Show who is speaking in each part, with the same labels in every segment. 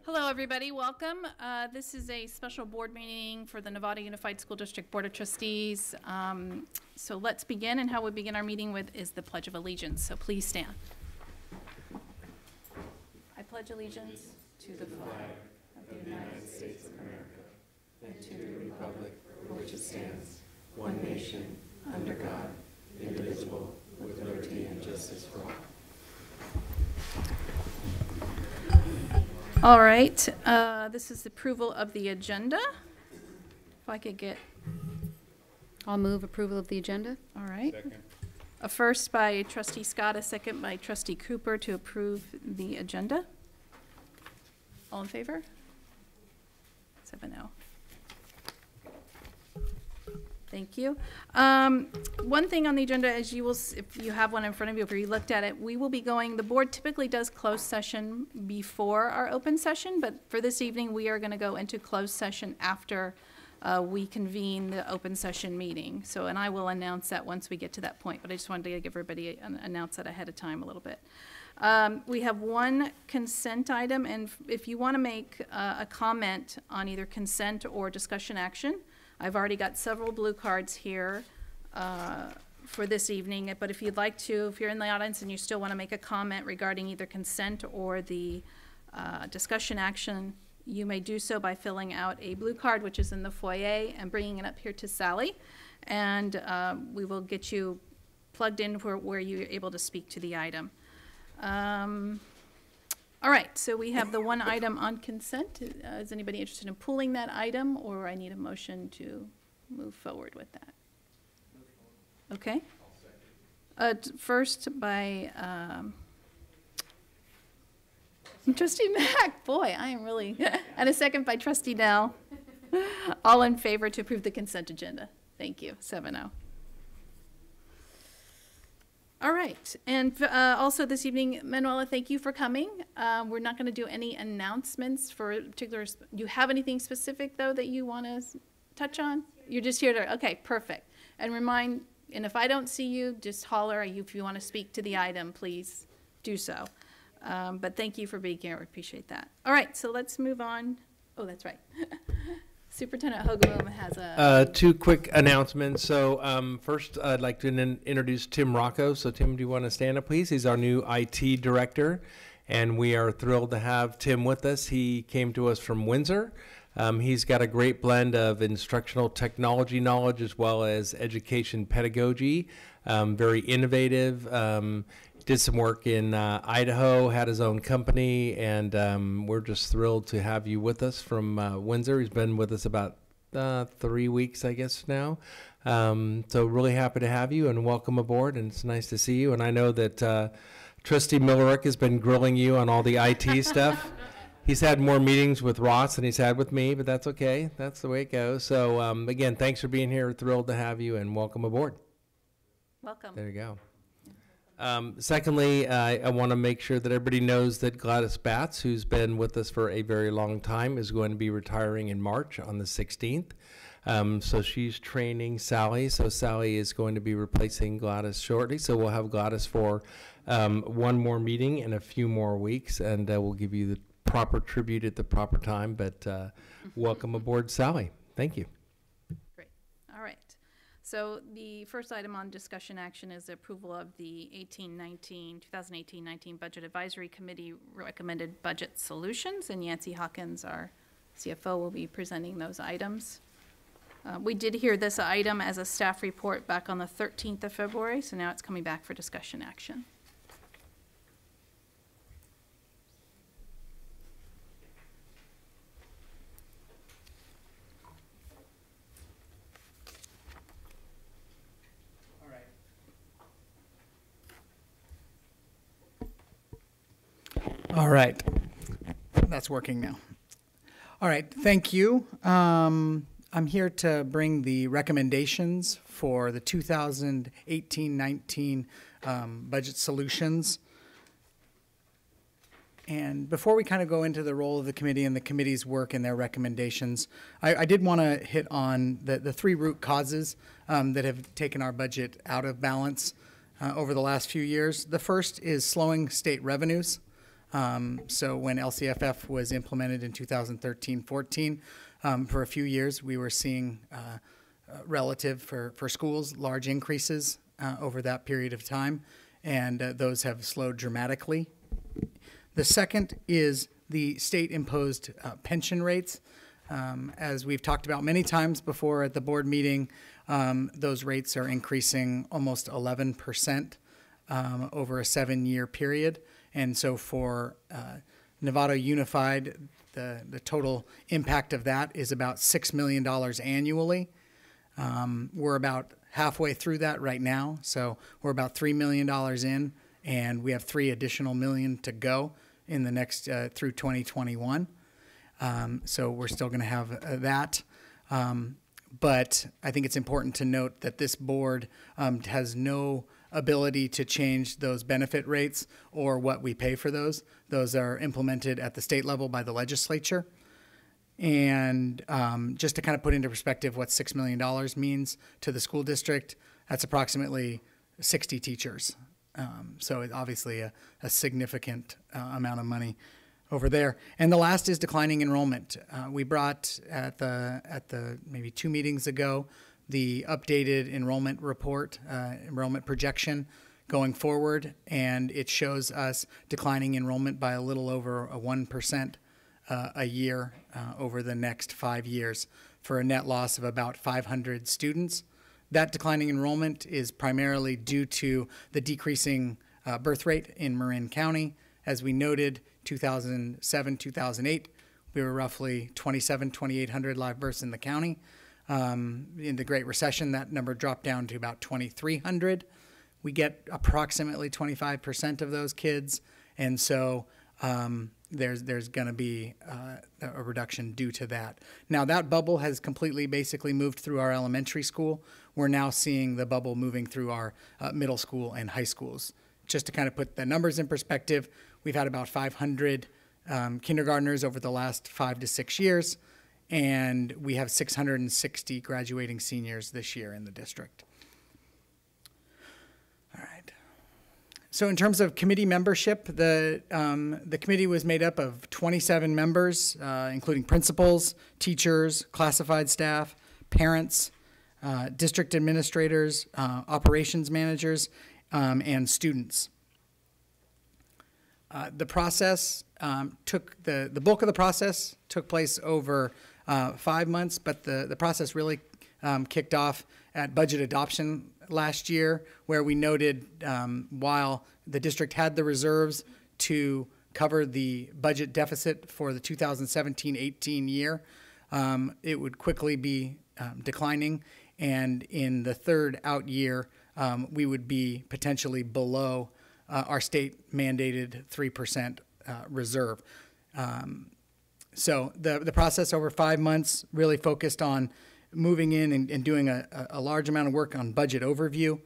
Speaker 1: Hello, everybody. Welcome. This is a special board meeting for the Nevada Unified School District Board of Trustees. So let's begin, and how we begin our meeting with is the Pledge of Allegiance. So please stand. I pledge allegiance to the flag of the United States of America and to the republic for which it stands, one nation, under God, indivisible, with liberty and justice for all. All right, this is the approval of the agenda. If I could get...
Speaker 2: I'll move approval of the agenda.
Speaker 1: All right.
Speaker 3: Second.
Speaker 1: A first by Trustee Scott, a second by Trustee Cooper to approve the agenda. All in favor? 7-0. Thank you. One thing on the agenda, as you will, if you have one in front of you, if you looked at it, we will be going, the board typically does closed session before our open session, but for this evening, we are going to go into closed session after we convene the open session meeting. So, and I will announce that once we get to that point, but I just wanted to give everybody announce that ahead of time a little bit. We have one consent item, and if you want to make a comment on either consent or discussion action, I've already got several blue cards here for this evening, but if you'd like to, if you're in the audience and you still want to make a comment regarding either consent or the discussion action, you may do so by filling out a blue card, which is in the foyer, and bringing it up here to Sally, and we will get you plugged in where you're able to speak to the item. All right, so we have the one item on consent. Is anybody interested in pulling that item, or I need a motion to move forward with that? Okay. First by Trustee Mack. Boy, I am really, and a second by Trustee Nell. All in favor to approve the consent agenda. Thank you. 7-0. All right, and also this evening, Manuela, thank you for coming. We're not going to do any announcements for particular. Do you have anything specific, though, that you want to touch on? You're just here to, okay, perfect. And if I don't see you, just holler. If you want to speak to the item, please do so. But thank you for being here. We appreciate that. All right, so let's move on. Oh, that's right. Superintendent Hogaboom has a...
Speaker 3: Two quick announcements. So first, I'd like to introduce Tim Rocco. So Tim, do you want to stand up, please? He's our new IT director, and we are thrilled to have Tim with us. He came to us from Windsor. He's got a great blend of instructional technology knowledge as well as education pedagogy, very innovative. Did some work in Idaho, had his own company, and we're just thrilled to have you with us from Windsor. He's been with us about 3 weeks, I guess, now. So really happy to have you, and welcome aboard, and it's nice to see you. And I know that Trustee Millerick has been grilling you on all the IT stuff. He's had more meetings with Ross than he's had with me, but that's okay. That's the way it goes. So again, thanks for being here. Thrilled to have you, and welcome aboard.
Speaker 1: Welcome.
Speaker 3: There you go. Secondly, I want to make sure that everybody knows that Gladys Batts, who's been with us for a very long time, is going to be retiring in March on the 16th. So she's training Sally. So Sally is going to be replacing Gladys shortly. So we'll have Gladys for one more meeting in a few more weeks, and we'll give you the proper tribute at the proper time. But welcome aboard, Sally. Thank you.
Speaker 1: Great. All right. So the first item on discussion action is the approval of the 2018-19 Budget Advisory Committee recommended budget solutions, and Yancey Hawkins, our CFO, will be presenting those items. We did hear this item as a staff report back on the 13th of February, so now it's coming back for discussion action.
Speaker 4: All right, that's working now. All right, thank you. I'm here to bring the recommendations for the 2018-19 budget solutions. And before we kind of go into the role of the committee and the committee's work and their recommendations, I did want to hit on the three root causes that have taken our budget out of balance over the last few years. The first is slowing state revenues. So when LCFF was implemented in 2013-14, for a few years, we were seeing relative for schools, large increases over that period of time, and those have slowed dramatically. The second is the state-imposed pension rates. As we've talked about many times before at the board meeting, those rates are increasing almost 11% over a 7-year period. And so for Nevada Unified, the total impact of that is about $6 million annually. We're about halfway through that right now. So we're about $3 million in, and we have $3 additional million to go in the next through 2021. So we're still going to have that. But I think it's important to note that this board has no ability to change those benefit rates or what we pay for those. Those are implemented at the state level by the legislature. And just to kind of put into perspective what $6 million means to the school district, that's approximately 60 teachers. So it's obviously a significant amount of money over there. And the last is declining enrollment. We brought at the maybe 2 meetings ago the updated enrollment report, enrollment projection going forward, and it shows us declining enrollment by a little over 1% a year over the next 5 years for a net loss of about 500 students. That declining enrollment is primarily due to the decreasing birth rate in Marin County. As we noted, 2007, 2008, we were roughly 2,800 live births in the county. In the Great Recession, that number dropped down to about 2,300. We get approximately 25% of those kids, and so there's going to be a reduction due to that. Now, that bubble has completely basically moved through our elementary school. We're now seeing the bubble moving through our middle school and high schools. Just to kind of put the numbers in perspective, we've had about 500 kindergartners over the last 5 to 6 years, and we have 660 graduating seniors this year in the district. All right. So in terms of committee membership, the committee was made up of 27 members, including principals, teachers, classified staff, parents, district administrators, operations managers, and students. The process the bulk of the process took place over 5 months, but the process really kicked off at budget adoption last year, where we noted while the district had the reserves to cover the budget deficit for the 2017-18 year, it would quickly be declining, and in the third out year, we would be potentially below our state mandated 3% reserve. So the process over 5 months really focused on moving in and doing a large amount of work on budget overview.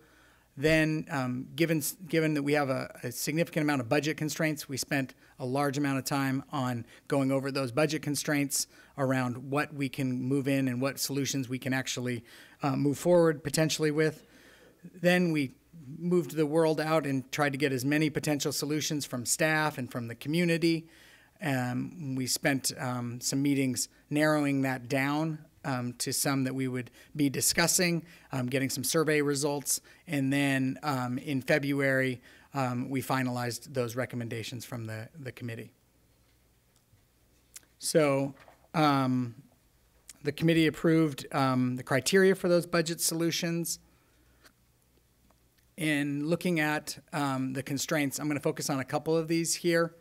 Speaker 4: Then, given that we have a significant amount of budget constraints, we spent a large amount of time on going over those budget constraints around what we can move in and what solutions we can actually move forward potentially with. Then we moved the world out and tried to get as many potential solutions from staff and from the community. We spent some meetings narrowing that down to some that we would be discussing, getting some survey results, and then in February, we finalized those recommendations from the committee. So the committee approved the criteria for those budget solutions. In looking at the constraints, I'm going to focus on a couple of these here.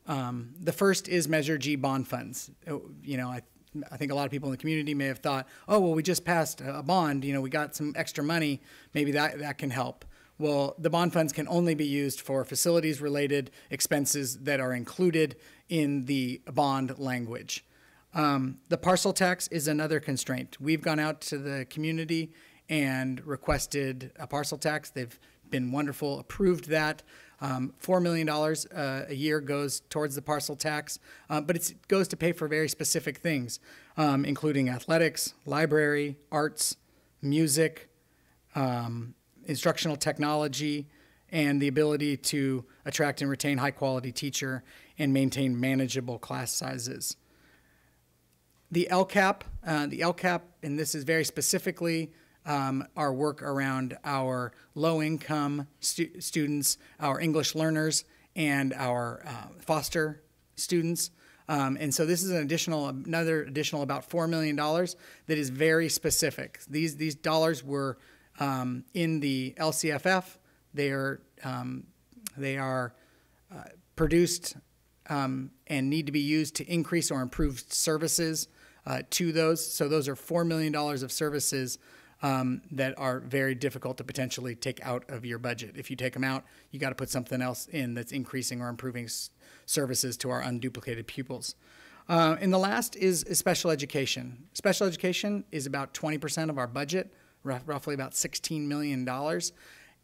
Speaker 4: The first is Measure G bond funds. You know, I think a lot of people in the community may have thought, oh, well, we just passed a bond, you know, we got some extra money, maybe that can help. Well, the bond funds can only be used for facilities-related expenses that are included in the bond language. The parcel tax is another constraint. We've gone out to the community and requested a parcel tax. They've been wonderful, approved that. $4 million a year goes towards the parcel tax, but it goes to pay for very specific things, including athletics, library, arts, music, instructional technology, and the ability to attract and retain high-quality teacher and maintain manageable class sizes. The LCAP, and this is very specifically our work around our low-income students, our English learners, and our foster students. And so this is another additional about $4 million that is very specific. These dollars were in the LCFF. They are produced and need to be used to increase or improve services to those. So those are $4 million of services that are very difficult to potentially take out of your budget. If you take them out, you got to put something else in that's increasing or improving services to our unduplicated pupils. And the last is special education. Special education is about 20% of our budget, roughly about $16 million.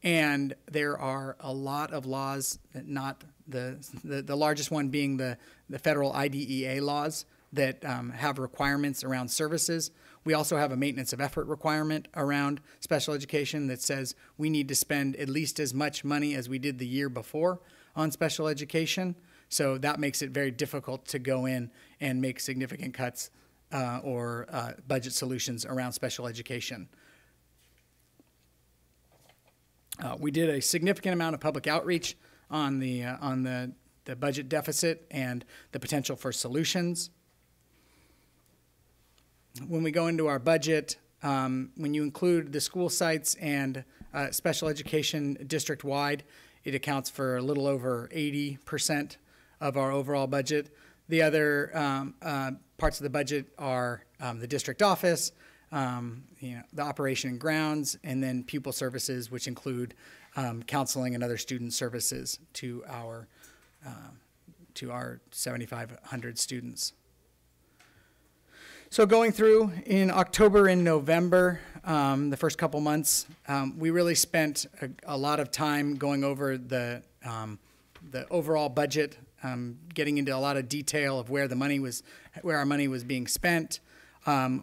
Speaker 4: And there are a lot of laws, not the largest one being the federal IDEA laws that have requirements around services. We also have a maintenance of effort requirement around special education that says we need to spend at least as much money as we did the year before on special education. So that makes it very difficult to go in and make significant cuts or budget solutions around special education. We did a significant amount of public outreach on the budget deficit and the potential for solutions. When we go into our budget, when you include the school sites and special education district-wide, it accounts for a little over 80% of our overall budget. The other parts of the budget are the district office, the operation and grounds, and then pupil services, which include counseling and other student services to our 7,500 students. So going through in October and November, the first couple months, we really spent a lot of time going over the overall budget, getting into a lot of detail of where our money was being spent.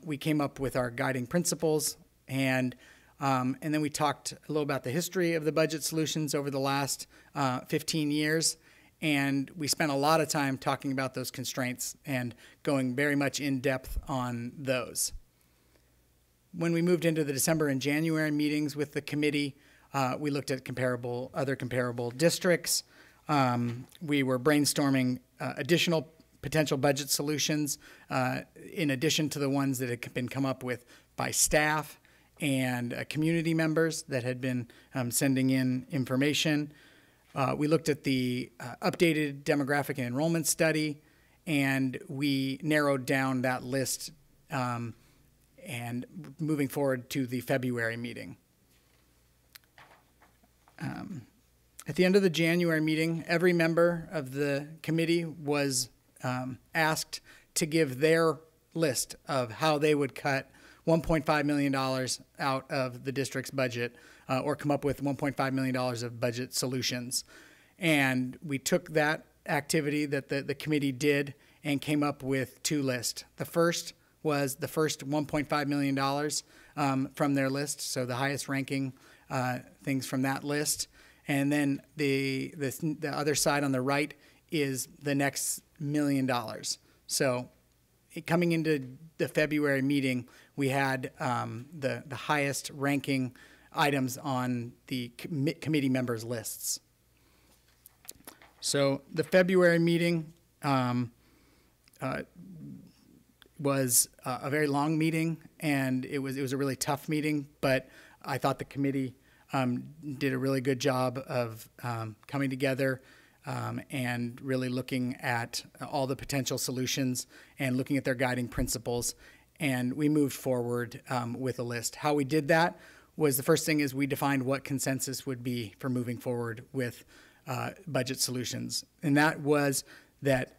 Speaker 4: We came up with our guiding principles, and then we talked a little about the history of the budget solutions over the last 15 years. And we spent a lot of time talking about those constraints and going very much in depth on those. When we moved into the December and January meetings with the committee, we looked at other comparable districts. We were brainstorming additional potential budget solutions in addition to the ones that had been come up with by staff and community members that had been sending in information. We looked at the updated demographic and enrollment study, and we narrowed down that list and moving forward to the February meeting. At the end of the January meeting, every member of the committee was asked to give their list of how they would cut $1.5 million out of the district's budget or come up with $1.5 million of budget solutions. And we took that activity that the committee did and came up with two lists. The first was the first $1.5 million from their list, so the highest ranking things from that list. And then the other side on the right is the next $1 million. So coming into the February meeting, we had the highest ranking items on the committee members' lists. So the February meeting was a very long meeting, and it was a really tough meeting, but I thought the committee did a really good job of coming together and really looking at all the potential solutions and looking at their guiding principles. And we moved forward with a list. How we did that was the first thing is we defined what consensus would be for moving forward with budget solutions. And that was that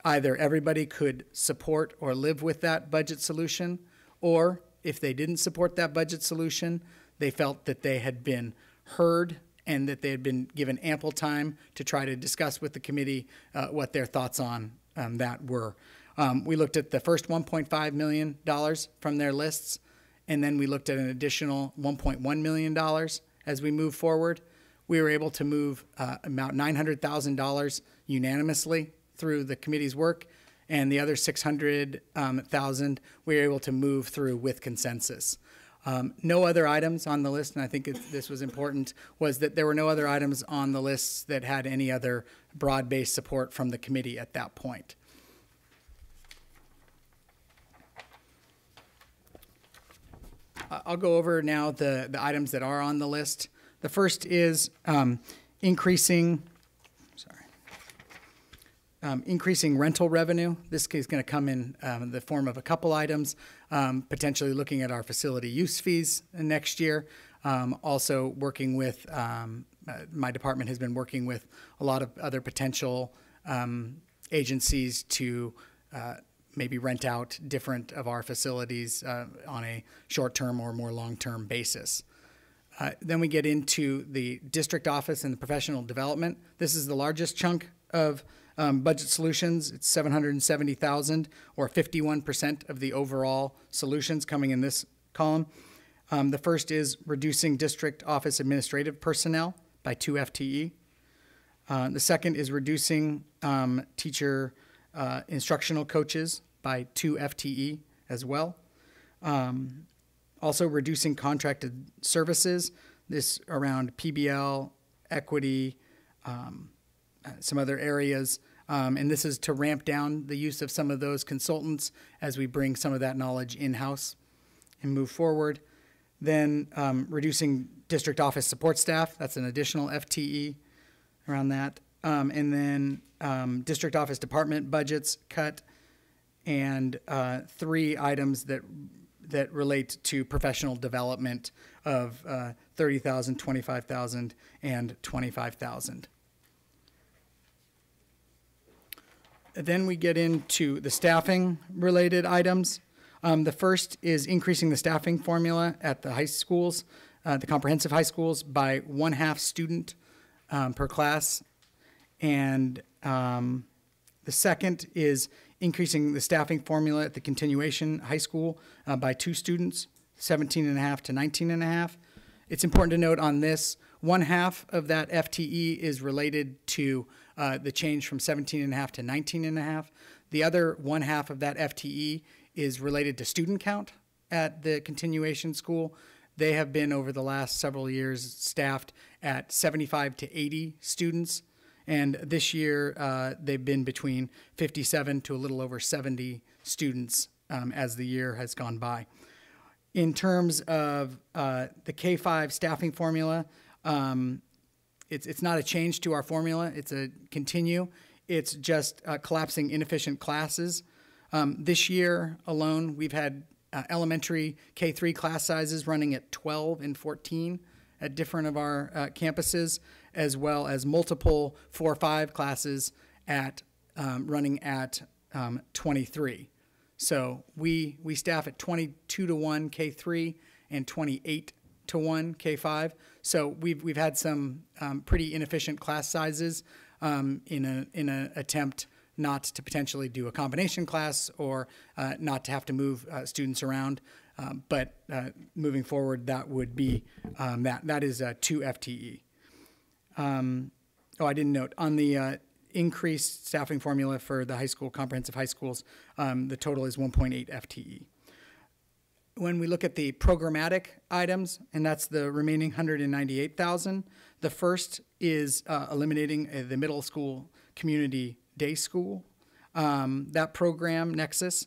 Speaker 4: either everybody could support or live with that budget solution, or if they didn't support that budget solution, they felt that they had been heard and that they had been given ample time to try to discuss with the committee what their thoughts on that were. We looked at the first $1.5 million from their lists, and then we looked at an additional $1.1 million as we move forward. we were able to move about $900,000 unanimously through the committee's work, and the other $600,000 we were able to move through with consensus. No other items on the list, and I think this was important, was that there were no other items on the list that had any other broad-based support from the committee at that point. I'll go over now the items that are on the list. The first is increasing rental revenue. This is going to come in the form of a couple items, potentially looking at our facility use fees next year. Also working with, my department has been working with a lot of other potential agencies to maybe rent out different of our facilities on a short-term or more long-term basis. Then we get into the district office and the professional development. This is the largest chunk of budget solutions. It's $770,000, or 51% of the overall solutions coming in this column. The first is reducing district office administrative personnel by 2 FTE. The second is reducing teacher instructional coaches by 2 FTE as well. Also reducing contracted services, this around PBL, equity, some other areas. And this is to ramp down the use of some of those consultants as we bring some of that knowledge in-house and move forward. Then reducing district office support staff, that's an additional FTE around that. And then district office department budgets cut, and 3 items that relate to professional development of $30,000, $25,000, and $25,000. Then we get into the staffing related items. The first is increasing the staffing formula at the high schools, the comprehensive high schools, by 1/2 student per class. And the second is increasing the staffing formula at the continuation high school by 2 students, 17.5 to 19.5. It's important to note on this, 1/2 of that FTE is related to the change from 17.5 to 19.5. The other 1/2 of that FTE is related to student count at the continuation school. They have been, over the last several years, staffed at 75 to 80 students. And this year, they've been between 57 to a little over 70 students as the year has gone by. In terms of the K-5 staffing formula, it's not a change to our formula. It's a continue. It's just collapsing inefficient classes. This year alone, we've had elementary K-3 class sizes running at 12 and 14 at different of our campuses, as well as multiple 4-5 classes at running at 23. So we staff at 22 to 1 K3 and 28 to 1 K5. So we've had some pretty inefficient class sizes in an attempt not to potentially do a combination class or not to have to move students around. But moving forward, that would be that is 2 FTE. I didn't note on the increased staffing formula for the high school, comprehensive high schools, the total is 1.8 FTE. When we look at the programmatic items, and that's the remaining 198,000, the first is eliminating the middle school community day school. That program, Nexus,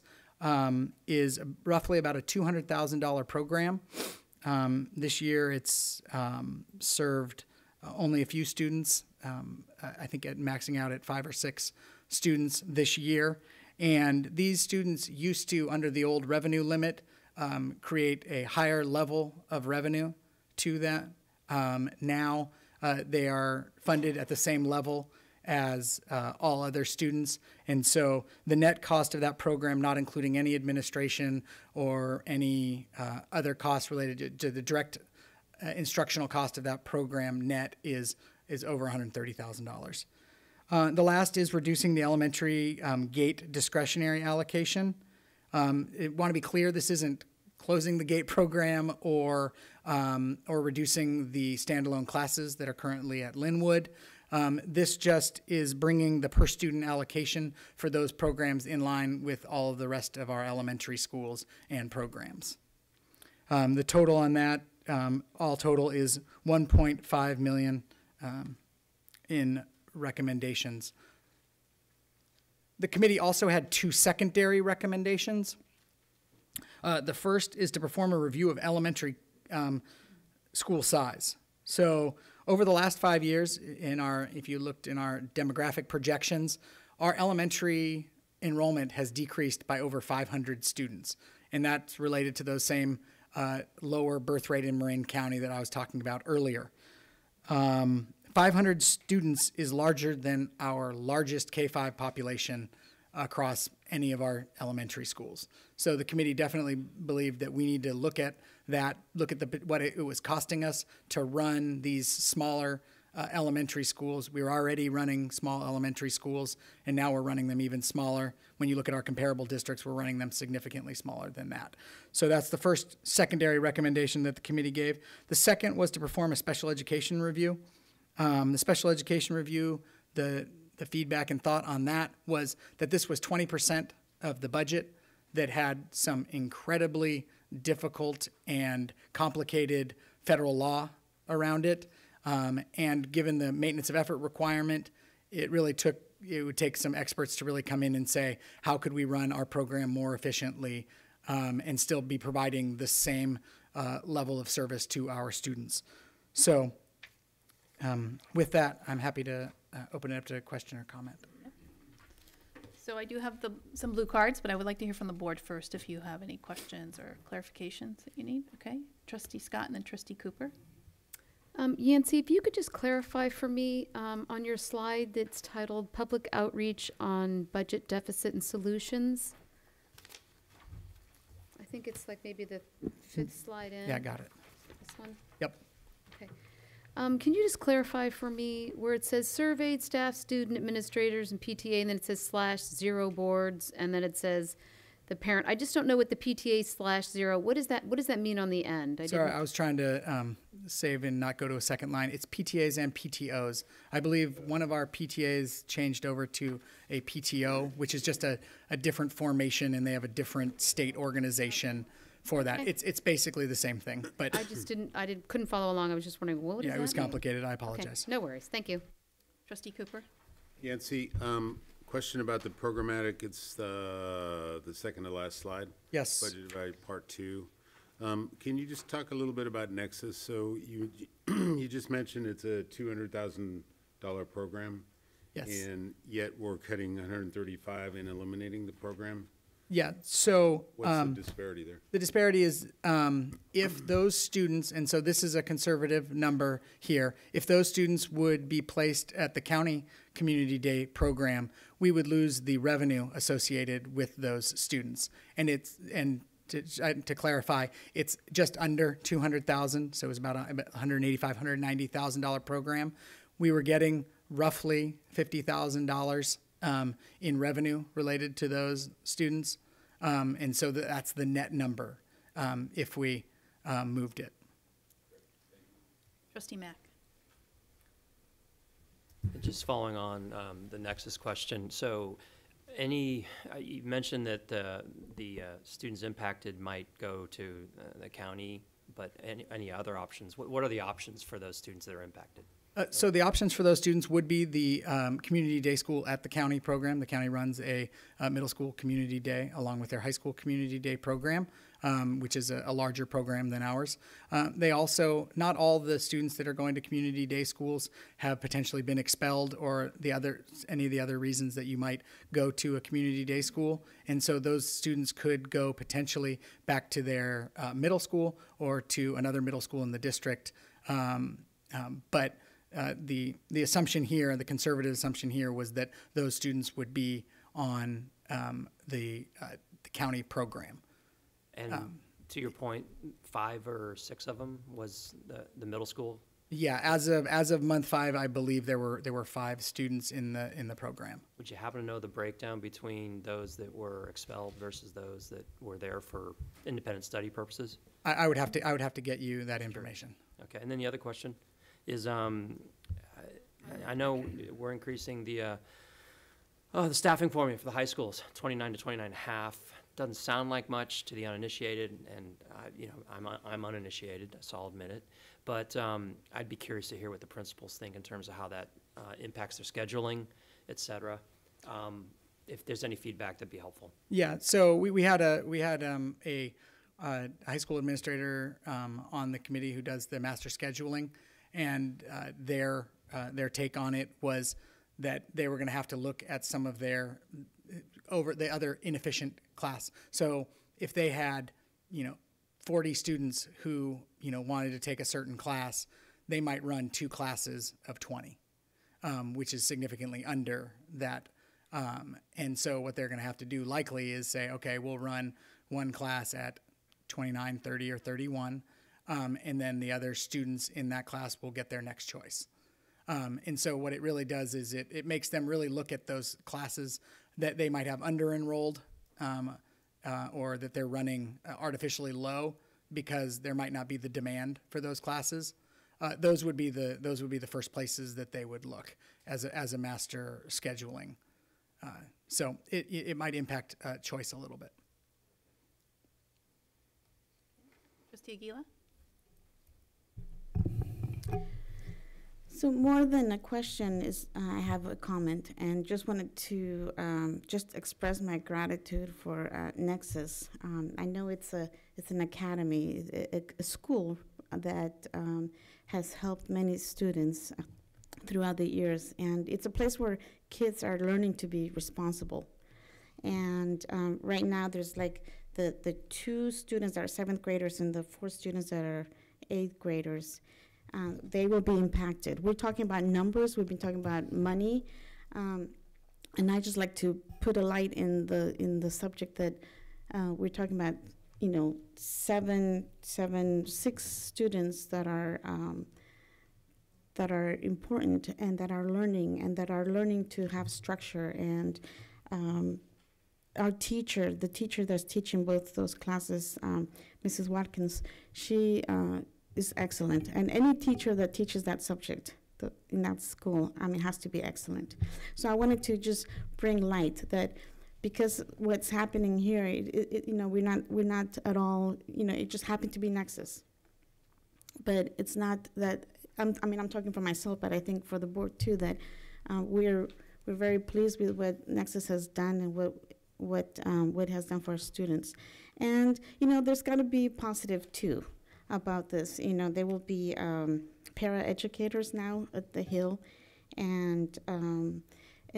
Speaker 4: is roughly about a $200,000 program. This year it's served only a few students, I think maxing out at 5 or 6 students this year. And these students used to, under the old revenue limit, create a higher level of revenue to that. Now they are funded at the same level as all other students. And so the net cost of that program, not including any administration or any other costs related to the direct instructional cost of that program, net is over $130,000. The last is reducing the elementary gate discretionary allocation. I want to be clear, this isn't closing the GATE program or reducing the standalone classes that are currently at Linwood. This just is bringing the per student allocation for those programs in line with all of the rest of our elementary schools and programs. The total on that, all total, is 1.5 million in recommendations. The committee also had 2 secondary recommendations. The first is to perform a review of elementary school size. So over the last 5 years, if you looked in our demographic projections, our elementary enrollment has decreased by over 500 students. And that's related to those same lower birth rate in Marin County that I was talking about earlier. 500 students is larger than our largest K-5 population across any of our elementary schools. So the committee definitely believed that we need to look at that, what it was costing us to run these smaller elementary schools. We were already running small elementary schools, and now we're running them even smaller. When you look at our comparable districts, we're running them significantly smaller than that. So that's the first secondary recommendation that the committee gave. The second was to perform a special education review. The special education review, the feedback and thought on that was that this was 20% of the budget that had some incredibly difficult and complicated federal law around it. And given the maintenance of effort requirement, it would take some experts to really come in and say, how could we run our program more efficiently and still be providing the same level of service to our students. So with that, I'm happy to open it up to question or comment.
Speaker 1: So I do have some blue cards, but I would like to hear from the board first if you have any questions or clarifications that you need. Okay, Trustee Scott and then Trustee Cooper.
Speaker 2: Yancy, if you could just clarify for me on your slide that's titled Public Outreach on Budget Deficit and Solutions. I think it's like maybe the 5th slide in.
Speaker 4: Yeah, got it.
Speaker 2: This one?
Speaker 4: Yep.
Speaker 2: Okay. Can you just clarify for me where it says surveyed staff, student administrators, and PTA, and then it says /0 boards, and then it says the parent. I just don't know what the PTA /0. What does that mean on the end?
Speaker 4: Sorry, I was trying to save and not go to a second line. It's PTAs and PTOs. I believe one of our PTAs changed over to a PTO, which is just a different formation, and they have a different state organization for that.
Speaker 2: Okay.
Speaker 4: It's basically the same thing, but
Speaker 2: I just couldn't follow along. I was just wondering, what does that
Speaker 4: yeah, it was
Speaker 2: mean?
Speaker 4: complicated. I
Speaker 2: Okay,
Speaker 4: apologize.
Speaker 2: no worries. Thank you.
Speaker 1: Trustee Cooper.
Speaker 5: Yancy, question about the programmatic. It's the second to last slide.
Speaker 4: Yes.
Speaker 5: Budgeted by Part 2. Can you just talk a little bit about Nexus? So you just mentioned it's a $200,000 program.
Speaker 4: Yes.
Speaker 5: And yet we're cutting 135 and eliminating the program.
Speaker 4: Yeah. So
Speaker 5: What's the disparity there?
Speaker 4: the disparity is if those students, and so this is a conservative number here, if those students would be placed at the county community day program, we would lose the revenue associated with those students. And to clarify, it's just under 200,000, so it was about $185,000, $190,000 program. We were getting roughly $50,000 in revenue related to those students. And so that's the net number if we moved it.
Speaker 1: Trustee Mack.
Speaker 6: Just following on the Nexus question. So you mentioned that the students impacted might go to the county, but any other options? What are the options for those students that are impacted?
Speaker 4: So the options for those students would be the community day school at the county program. The county runs a middle school community day along with their high school community day program, which is a larger program than ours. They also, not all the students that are going to community day schools have potentially been expelled or any of the other reasons that you might go to a community day school. And so those students could go potentially back to their middle school or to another middle school in the district. But the assumption here, the conservative assumption here, was that those students would be on the county program.
Speaker 6: And to your point, 5 or 6 of them was the middle school
Speaker 4: Yeah, as of month 5, I believe there were 5 students in the program.
Speaker 6: Would you happen to know the breakdown between those that were expelled versus those that were there for independent study purposes?
Speaker 4: I would have to get you that information.
Speaker 6: Okay, and then the other question is, I know we're increasing the staffing formula for the high schools, 29 to 29.5. Doesn't sound like much to the uninitiated, and you know, I'm uninitiated, so I'll admit it. But I'd be curious to hear what the principals think in terms of how that impacts their scheduling, et cetera. If there's any feedback, that'd be helpful.
Speaker 4: Yeah, so we had a high school administrator on the committee who does the master scheduling, and their take on it was that they were going to have to look at some of their over the other inefficient class. So if they had, 40 students who, wanted to take a certain class, they might run 2 classes of 20, which is significantly under that. And so what they're going to have to do likely is say, okay, we'll run one class at 29, 30, or 31, and then the other students in that class will get their next choice. And so what it really does is it makes them really look at those classes that they might have under-enrolled or that they're running artificially low because there might not be the demand for those classes. Those would be the first places that they would look as a master scheduling. So it might impact choice a little bit.
Speaker 1: Trustee Aguila?
Speaker 7: So more than a question is, I have a comment, and just wanted to just express my gratitude for Nexus. I know it's an academy, a school that has helped many students throughout the years, and it's a place where kids are learning to be responsible. And right now, there's like the 2 students that are 7th graders and the 4 students that are 8th graders. They will be impacted. We're talking about numbers. We've been talking about money, and I just like to put a light in the subject that we're talking about. 6 students that are important and that are learning to have structure. And our teacher, the teacher that's teaching both those classes, Mrs. Watkins, she is excellent, and any teacher that teaches that subject in that school, has to be excellent. So I wanted to just bring light that because what's happening here, we're not at all, it just happened to be Nexus, but it's not that. I'm talking for myself, but I think for the board too, that we're very pleased with what Nexus has done and what it has done for our students, and there's got to be positive too about this. There will be para-educators now at the Hill, and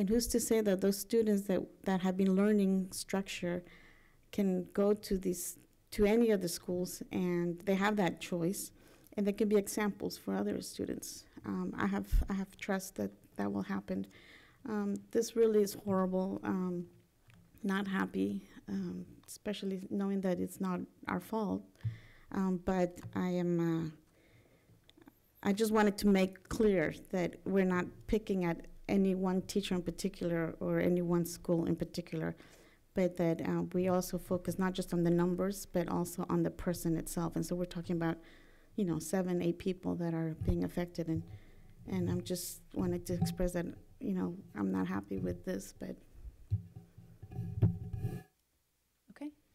Speaker 7: who's to say that those students that have been learning structure can go to any of the schools, and they have that choice, and they can be examples for other students. I have trust that will happen. This really is horrible. Not happy, especially knowing that it's not our fault. But I just wanted to make clear that we're not picking at any one teacher in particular or any one school in particular, but that we also focus not just on the numbers, but also on the person itself. And so we're talking about, 7, 8 people that are being affected. And I'm just wanted to express that, I'm not happy with this, but.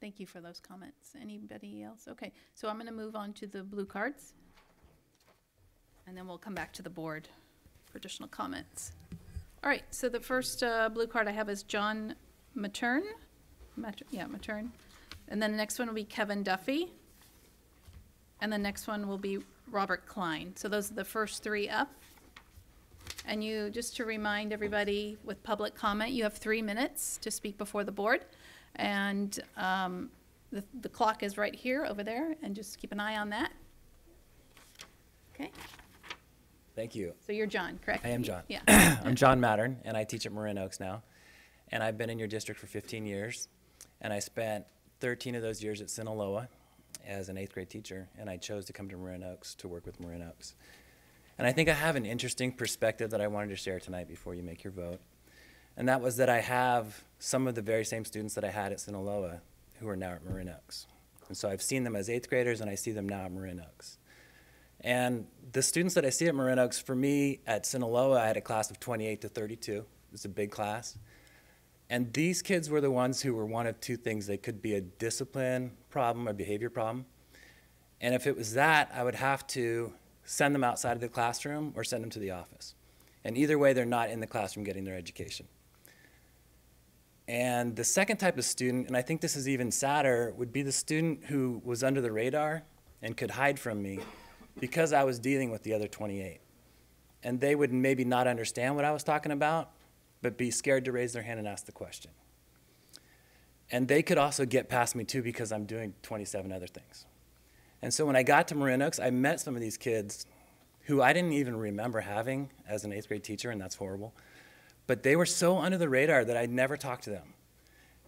Speaker 1: Thank you for those comments. Anybody else? Okay, so I'm going to move on to the blue cards, and then we'll come back to the board for additional comments. All right, so the first blue card I have is John Mattern. Mattern. And then the next one will be Kevin Duffy. And the next one will be Robert Klein. So those are the first 3 up. And just to remind everybody with public comment, you have 3 minutes to speak before the board. And the clock is right here over there, and just keep an eye on that. Okay.
Speaker 8: Thank you.
Speaker 1: So you're John, correct?
Speaker 8: I am John.
Speaker 1: Yeah.
Speaker 8: I'm John Mattern, and I teach at Marin Oaks now. And I've been in your district for 15 years, and I spent 13 of those years at Sinaloa as an 8th grade teacher, and I chose to come to Marin Oaks to work with Marin Oaks. And I think I have an interesting perspective that I wanted to share tonight before you make your vote. And that was that I have some of the very same students that I had at Sinaloa who are now at Marin Oaks. And so I've seen them as 8th graders, and I see them now at Marin Oaks. And the students that I see at Marin Oaks, for me, at Sinaloa, I had a class of 28 to 32. It's a big class. And these kids were the ones who were one of two things. They could be a discipline problem, a behavior problem. And if it was that, I would have to send them outside of the classroom or send them to the office. And either way, they're not in the classroom getting their education. And the second type of student, and I think this is even sadder, would be the student who was under the radar and could hide from me because I was dealing with the other 28. And they would maybe not understand what I was talking about, but be scared to raise their hand and ask the question. And they could also get past me too because I'm doing 27 other things. And so when I got to Marin Oaks, I met some of these kids who I didn't even remember having as an 8th grade teacher, and that's horrible. But they were so under the radar that I'd never talked to them.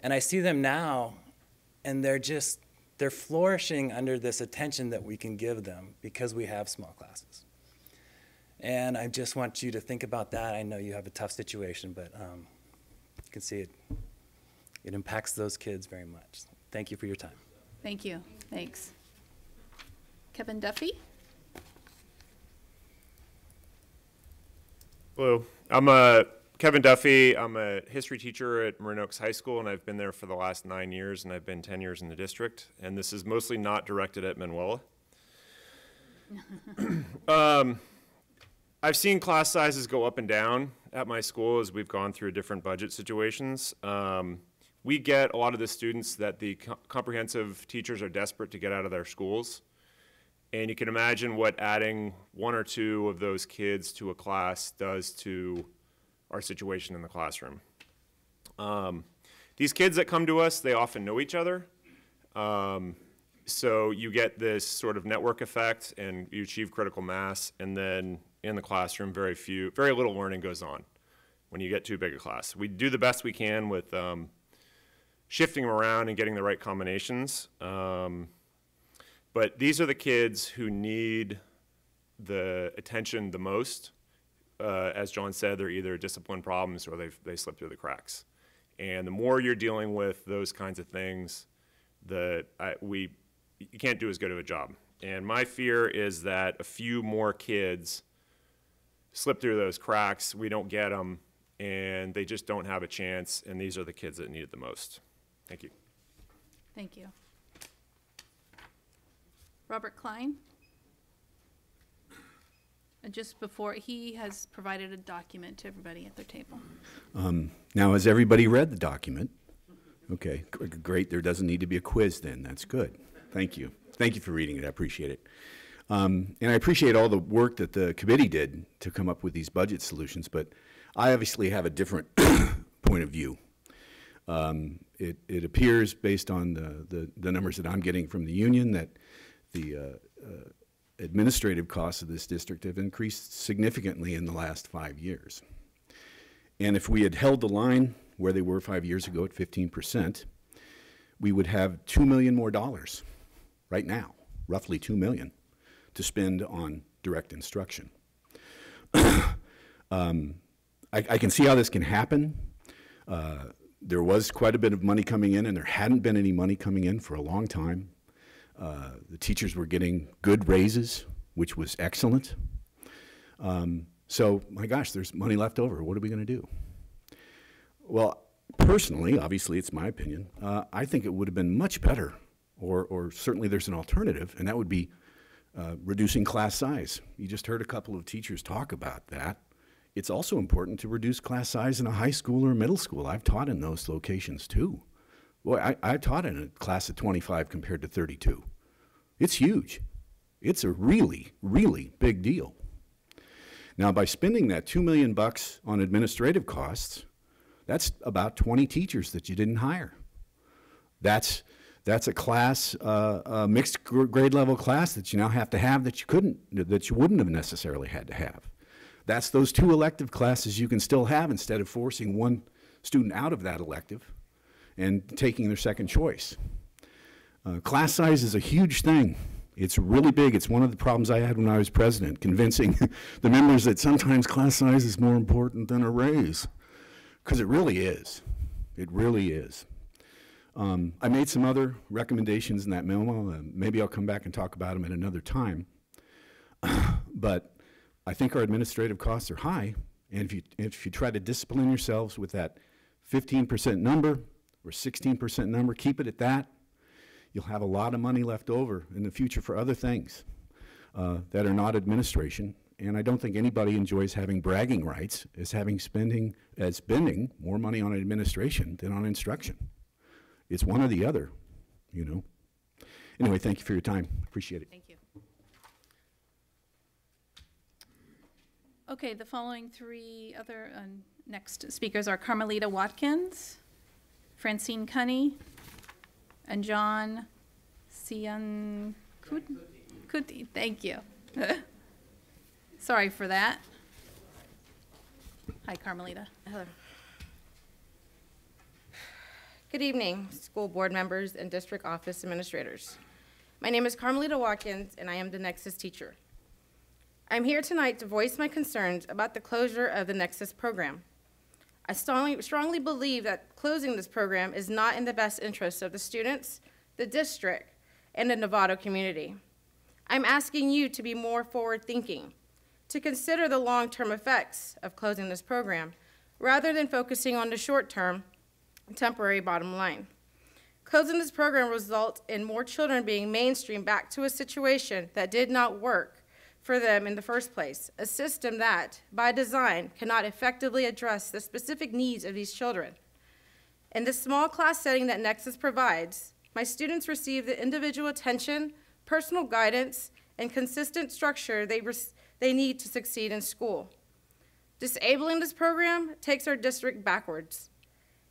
Speaker 8: And I see them now, and they're flourishing under this attention that we can give them because we have small classes. And I just want you to think about that. I know you have a tough situation, but you can see it impacts those kids very much. Thank you for your time.
Speaker 1: Thank you. Thanks. Kevin Duffy?
Speaker 9: Hello, I'm Kevin Duffy. I'm a history teacher at Marin Oaks High School, and I've been there for the last 9 years, and I've been 10 years in the district. And this is mostly not directed at Manuela. I've seen class sizes go up and down at my school as we've gone through different budget situations. We get a lot of the students that the comprehensive teachers are desperate to get out of their schools. And you can imagine what adding 1 or 2 of those kids to a class does to our situation in the classroom. These kids that come to us, they often know each other. So you get this sort of network effect and you achieve critical mass, and then in the classroom, very little learning goes on when you get too big a class. We do the best we can with shifting them around and getting the right combinations. But these are the kids who need the attention the most. As John said, they're either discipline problems or they slip through the cracks. And the more you're dealing with those kinds of things, you can't do as good of a job. And my fear is that a few more kids slip through those cracks, we don't get them, and they just don't have a chance, and these are the kids that need it the most. Thank you.
Speaker 1: Thank you. Robert Klein? And just before, he has provided a document to everybody at their table.
Speaker 10: Now, has everybody read the document? Okay, great. There doesn't need to be a quiz then. That's good. Thank you. Thank you for reading it. I appreciate it. And I appreciate all the work that the committee did to come up with these budget solutions, but I obviously have a different point of view. It appears, based on the numbers that I'm getting from the union, that the administrative costs of this district have increased significantly in the last 5 years. And if we had held the line where they were 5 years ago at 15%, we would have $2 million more right now, roughly $2 million, to spend on direct instruction. I can see how this can happen. There was quite a bit of money coming in, and there hadn't been any money coming in for a long time. The teachers were getting good raises, which was excellent. So, my gosh, there's money left over. What are we going to do? Well, personally, obviously it's my opinion, I think it would have been much better, or certainly there's an alternative, and that would be reducing class size. You just heard a couple of teachers talk about that. It's also important to reduce class size in a high school or middle school. I've taught in those locations too. Boy, I taught in a class of 25 compared to 32. It's huge. It's a really, really big deal. Now, by spending that $2 million on administrative costs, that's about 20 teachers that you didn't hire. That's a class, a mixed grade level class that you now have to have that you wouldn't have necessarily had to have. That's those 2 elective classes you can still have instead of forcing one student out of that elective and taking their second choice. Class size is a huge thing It's really big. It's one of the problems I had when I was president, convincing the members that sometimes class size is more important than a raise, because it really is. It really is. I made some other recommendations in that memo. Maybe I'll come back and talk about them at another time. But I think our administrative costs are high, and if you try to discipline yourselves with that 15% number or 16% number, keep it at that, you'll have a lot of money left over in the future for other things that are not administration. And I don't think anybody enjoys having bragging rights as spending more money on administration than on instruction. It's one or the other, you know. Anyway, thank you for your time. Appreciate it.
Speaker 1: Thank you. Okay, the following three other next speakers are Carmelita Watkins, Francine Cunny, and John Ciancuti. Thank you. Sorry for that. Hi, Carmelita.
Speaker 11: Hello. Good evening, school board members and district office administrators. My name is Carmelita Watkins, and I am the Nexus Teacher. I'm here tonight to voice my concerns about the closure of the Nexus program. I strongly believe that closing this program is not in the best interest of the students, the district, and the Novato community. I'm asking you to be more forward-thinking, to consider the long-term effects of closing this program, rather than focusing on the short-term, temporary bottom line. Closing this program will result in more children being mainstreamed back to a situation that did not work for them in the first place, a system that, by design, cannot effectively address the specific needs of these children. In the small class setting that Nexus provides, my students receive the individual attention, personal guidance, and consistent structure they need to succeed in school. Disabling this program takes our district backwards.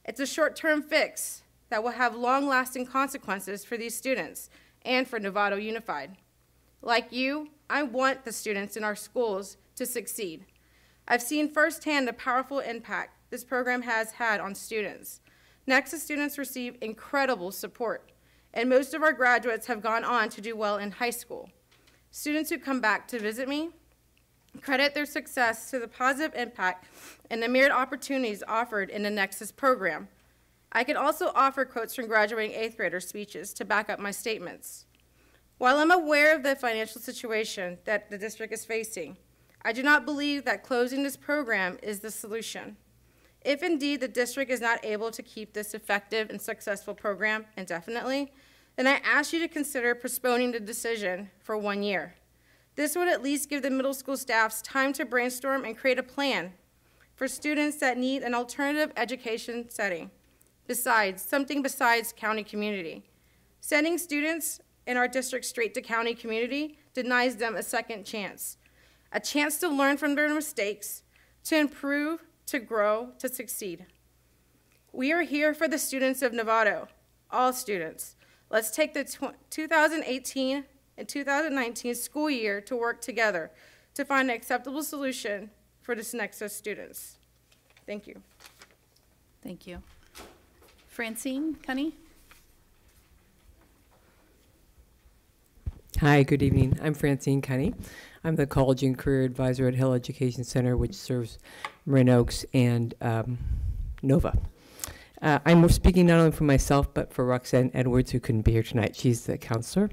Speaker 11: It's a short-term fix that will have long-lasting consequences for these students and for Novato Unified. Like you, I want the students in our schools to succeed. I've seen firsthand the powerful impact this program has had on students. Nexus students receive incredible support, and most of our graduates have gone on to do well in high school. Students who come back to visit me credit their success to the positive impact and the myriad opportunities offered in the Nexus program. I could also offer quotes from graduating 8th grader speeches to back up my statements. While I'm aware of the financial situation that the district is facing, I do not believe that closing this program is the solution. If indeed the district is not able to keep this effective and successful program indefinitely, then I ask you to consider postponing the decision for 1 year. This would at least give the middle school staffs time to brainstorm and create a plan for students that need an alternative education setting, something besides county community. Sending students in our district straight to county community denies them a second chance, a chance to learn from their mistakes, to improve, to grow, to succeed. We are here for the students of Novato, all students. Let's take the 2018 and 2019 school year to work together to find an acceptable solution for this Nexus students. Thank you.
Speaker 1: Thank you. Francine Cunny.
Speaker 12: Hi, good evening. I'm Francine Cunny. I'm the College and Career Advisor at Hill Education Center, which serves Marin Oaks and Nova. I'm speaking not only for myself, but for Roxanne Edwards, who couldn't be here tonight. She's the counselor.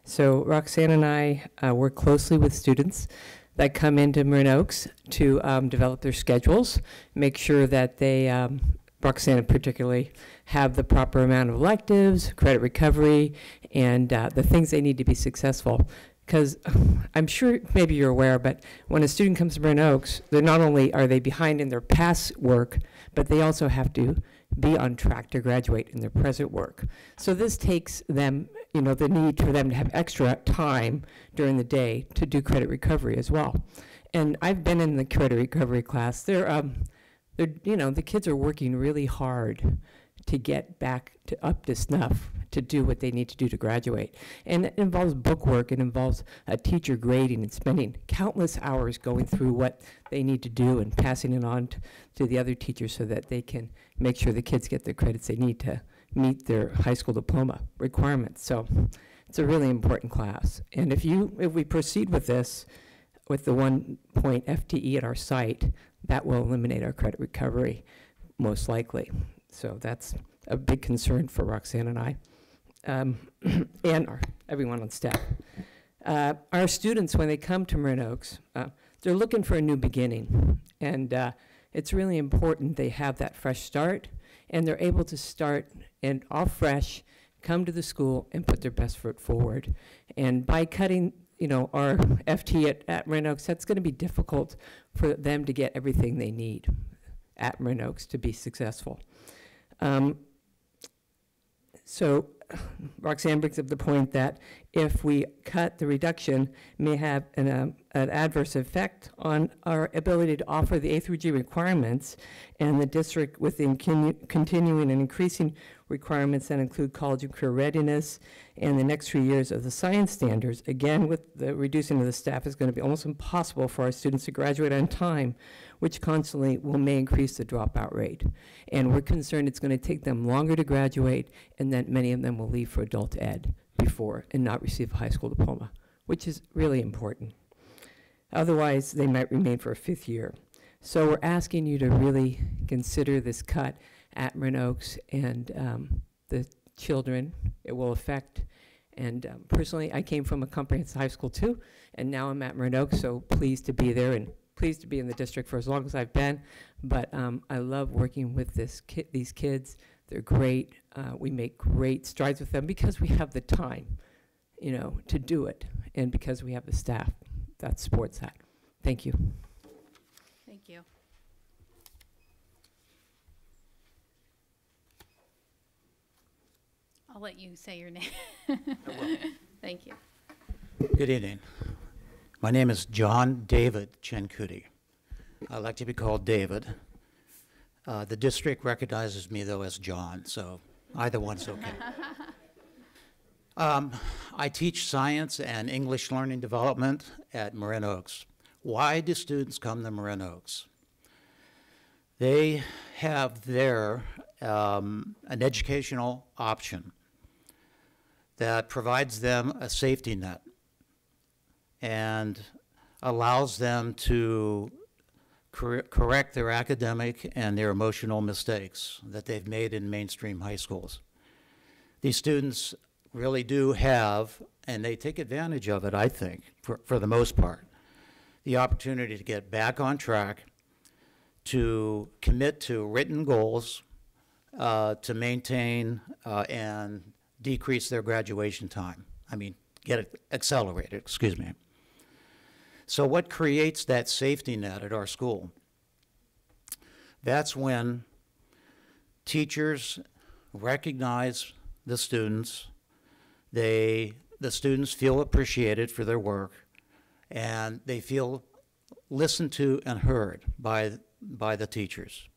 Speaker 12: So Roxanne and I work closely with students that come into Marin Oaks to develop their schedules, make sure that they, Roxanne particularly, have the proper amount of electives, credit recovery, and the things they need to be successful. Because I'm sure maybe you're aware, but when a student comes to Marin Oaks, they're not only are they behind in their past work, but they also have to be on track to graduate in their present work. So this takes them, you know, the need for them to have extra time during the day to do credit recovery as well. And I've been in the credit recovery class. They're you know, the kids are working really hard to get back to up to snuff to do what they need to do to graduate. And it involves book work, it involves a teacher grading and spending countless hours going through what they need to do and passing it on to the other teachers so that they can make sure the kids get the credits they need to meet their high school diploma requirements. So It's a really important class. And if we proceed with this, with the 1 point FTE at our site, that will eliminate our credit recovery, most likely. So that's a big concern for Roxanne and I, and everyone on staff. Our students, when they come to Marin Oaks, they're looking for a new beginning. And it's really important they have that fresh start, and they're able to start and all fresh, come to the school and put their best foot forward. And by cutting, our FT at Marin Oaks, that's gonna be difficult for them to get everything they need at Marin Oaks to be successful. So Roxanne brings up the point that if we cut, the reduction may have an adverse effect on our ability to offer the A through G requirements, and the district within continuing and increasing requirements that include college and career readiness and the next 3 years of the science standards. Again, with the reducing of the staff, is going to be almost impossible for our students to graduate on time, which constantly may increase the dropout rate. And we're concerned it's going to take them longer to graduate, and that many of them will leave for adult ed before and not receive a high school diploma, which is really important. Otherwise, they might remain for a 5th year. So we're asking you to really consider this cut at Marin Oaks and the children it will affect. And personally, I came from a comprehensive high school too, and now I'm at Marin Oaks, so pleased to be there and pleased to be in the district for as long as I've been. But I love working with these kids. They're great. We make great strides with them because we have the time, to do it, and because we have the staff that supports that. Thank you.
Speaker 1: Thank you. I'll let you say your name. Thank you.
Speaker 13: Good evening. My name is John David Chencuti. I like to be called David. The district recognizes me, though, as John, so either one's okay. I teach science and English learning development at Marin Oaks. Why do students come to Marin Oaks? They have there an educational option that provides them a safety net and allows them to correct their academic and their emotional mistakes that they've made in mainstream high schools. These students really do have, and they take advantage of it, I think, for the most part, the opportunity to get back on track, to commit to written goals, to maintain and decrease their graduation time. Get it accelerated, excuse me. So what creates that safety net at our school? That's when teachers recognize the students, the students feel appreciated for their work, and they feel listened to and heard by the teachers.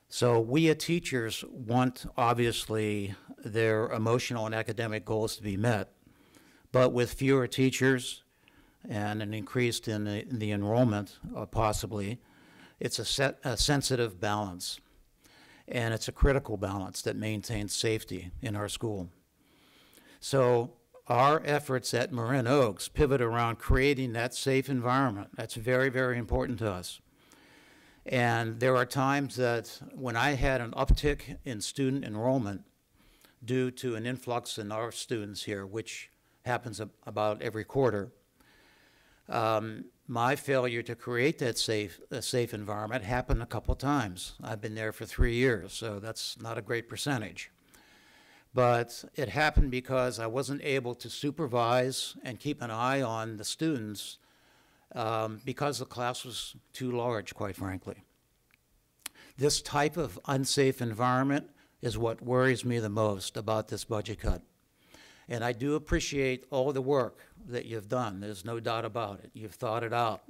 Speaker 13: So we as teachers want, obviously, their emotional and academic goals to be met, but with fewer teachers and an increase in the enrollment, possibly, it's a sensitive balance. And it's a critical balance that maintains safety in our school. So our efforts at Marin Oaks pivot around creating that safe environment. That's very, very important to us. And there are times that when I had an uptick in student enrollment due to an influx in our students here, which happens about every quarter, my failure to create that safe environment happened a couple times. I've been there for 3 years, so that's not a great percentage. But it happened because I wasn't able to supervise and keep an eye on the students because the class was too large, quite frankly. This type of unsafe environment is what worries me the most about this budget cut. And I do appreciate all the work that you've done. There's no doubt about it. You've thought it out.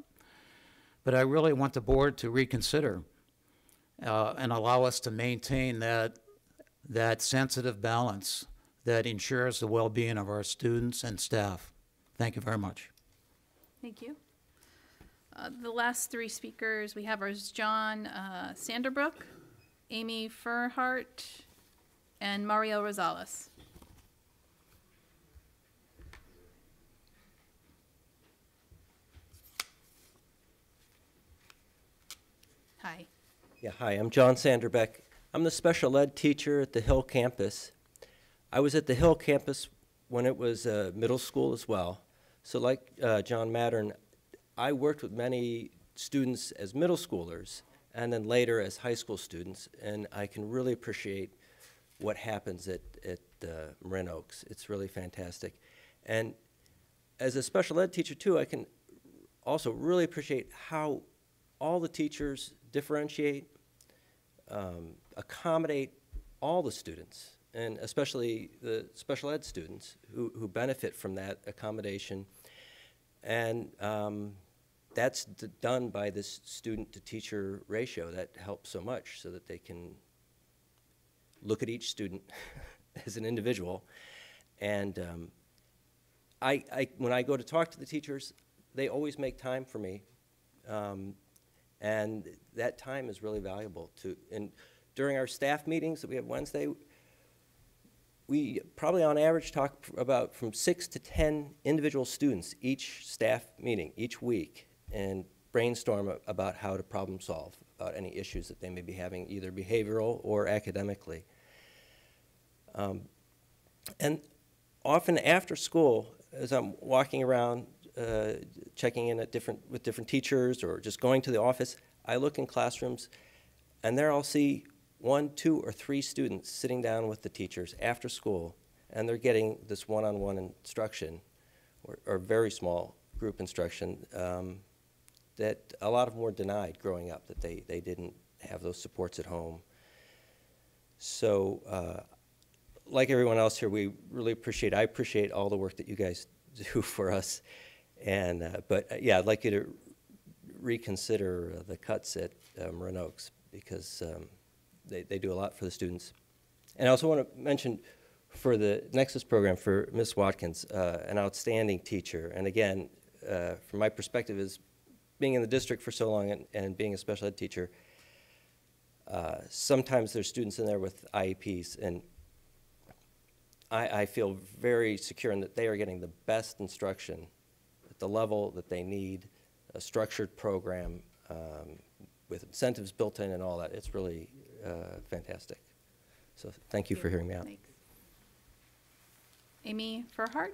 Speaker 13: But I really want the board to reconsider and allow us to maintain that sensitive balance that ensures the well-being of our students and staff. Thank you very much.
Speaker 1: Thank you. The last 3 speakers we have are John Sanderbrook, Amy Fairheart, and Mario Rosales. Hi.
Speaker 14: Yeah, hi, I'm John Sanderbeck. I'm the special ed teacher at the Hill campus. I was at the Hill campus when it was middle school as well. So like John Mattern, I worked with many students as middle schoolers and then later as high school students, and I can really appreciate what happens at Marin Oaks. It's really fantastic. And as a special ed teacher too, I can also really appreciate how all the teachers differentiate, accommodate all the students, and especially the special ed students who benefit from that accommodation. And that's done by this student-to-teacher ratio that helps so much so that they can look at each student as an individual. And when I go to talk to the teachers, they always make time for me. And that time is really valuable too. And during our staff meetings that we have Wednesday, we probably on average talk about from 6 to 10 individual students each staff meeting, each week, and brainstorm about how to problem solve about any issues that they may be having, either behavioral or academically. And often after school, as I'm walking around checking in with different teachers or just going to the office, I look in classrooms and there I'll see 1, 2, or 3 students sitting down with the teachers after school, and they're getting this one-on-one instruction or very small group instruction that a lot of them were denied growing up, that they didn't have those supports at home. So like everyone else here, we really appreciate, I appreciate all the work that you guys do for us. And, but yeah, I'd like you to reconsider the cuts at Marin Oaks, because they do a lot for the students. And I also want to mention for the Nexus program for Ms. Watkins, an outstanding teacher. And again, from my perspective as being in the district for so long and being a special ed teacher, sometimes there's students in there with IEPs, and I feel very secure in that they are getting the best instruction at the level that they need, a structured program with incentives built in and all that. It's really fantastic. So thank you for hearing me out.
Speaker 1: Thanks. Amy Fairheart?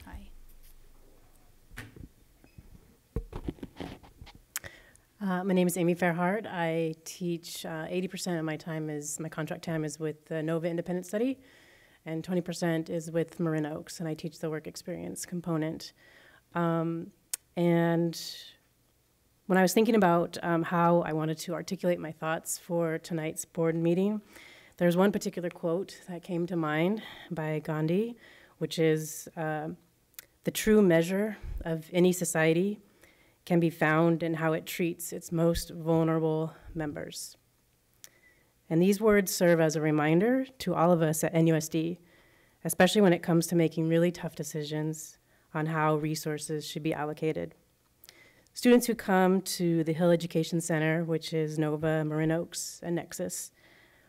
Speaker 1: Hi.
Speaker 15: My name is Amy Fairheart. I teach 80% of my contract time is with the NOVA Independent Study, and 20% is with Marin Oaks, and I teach the work experience component. And when I was thinking about how I wanted to articulate my thoughts for tonight's board meeting, there's one particular quote that came to mind by Gandhi, which is, "The true measure of any society can be found in how it treats its most vulnerable members." And these words serve as a reminder to all of us at NUSD, especially when it comes to making really tough decisions on how resources should be allocated. Students who come to the Hill Education Center, which is NOVA, Marin Oaks, and Nexus,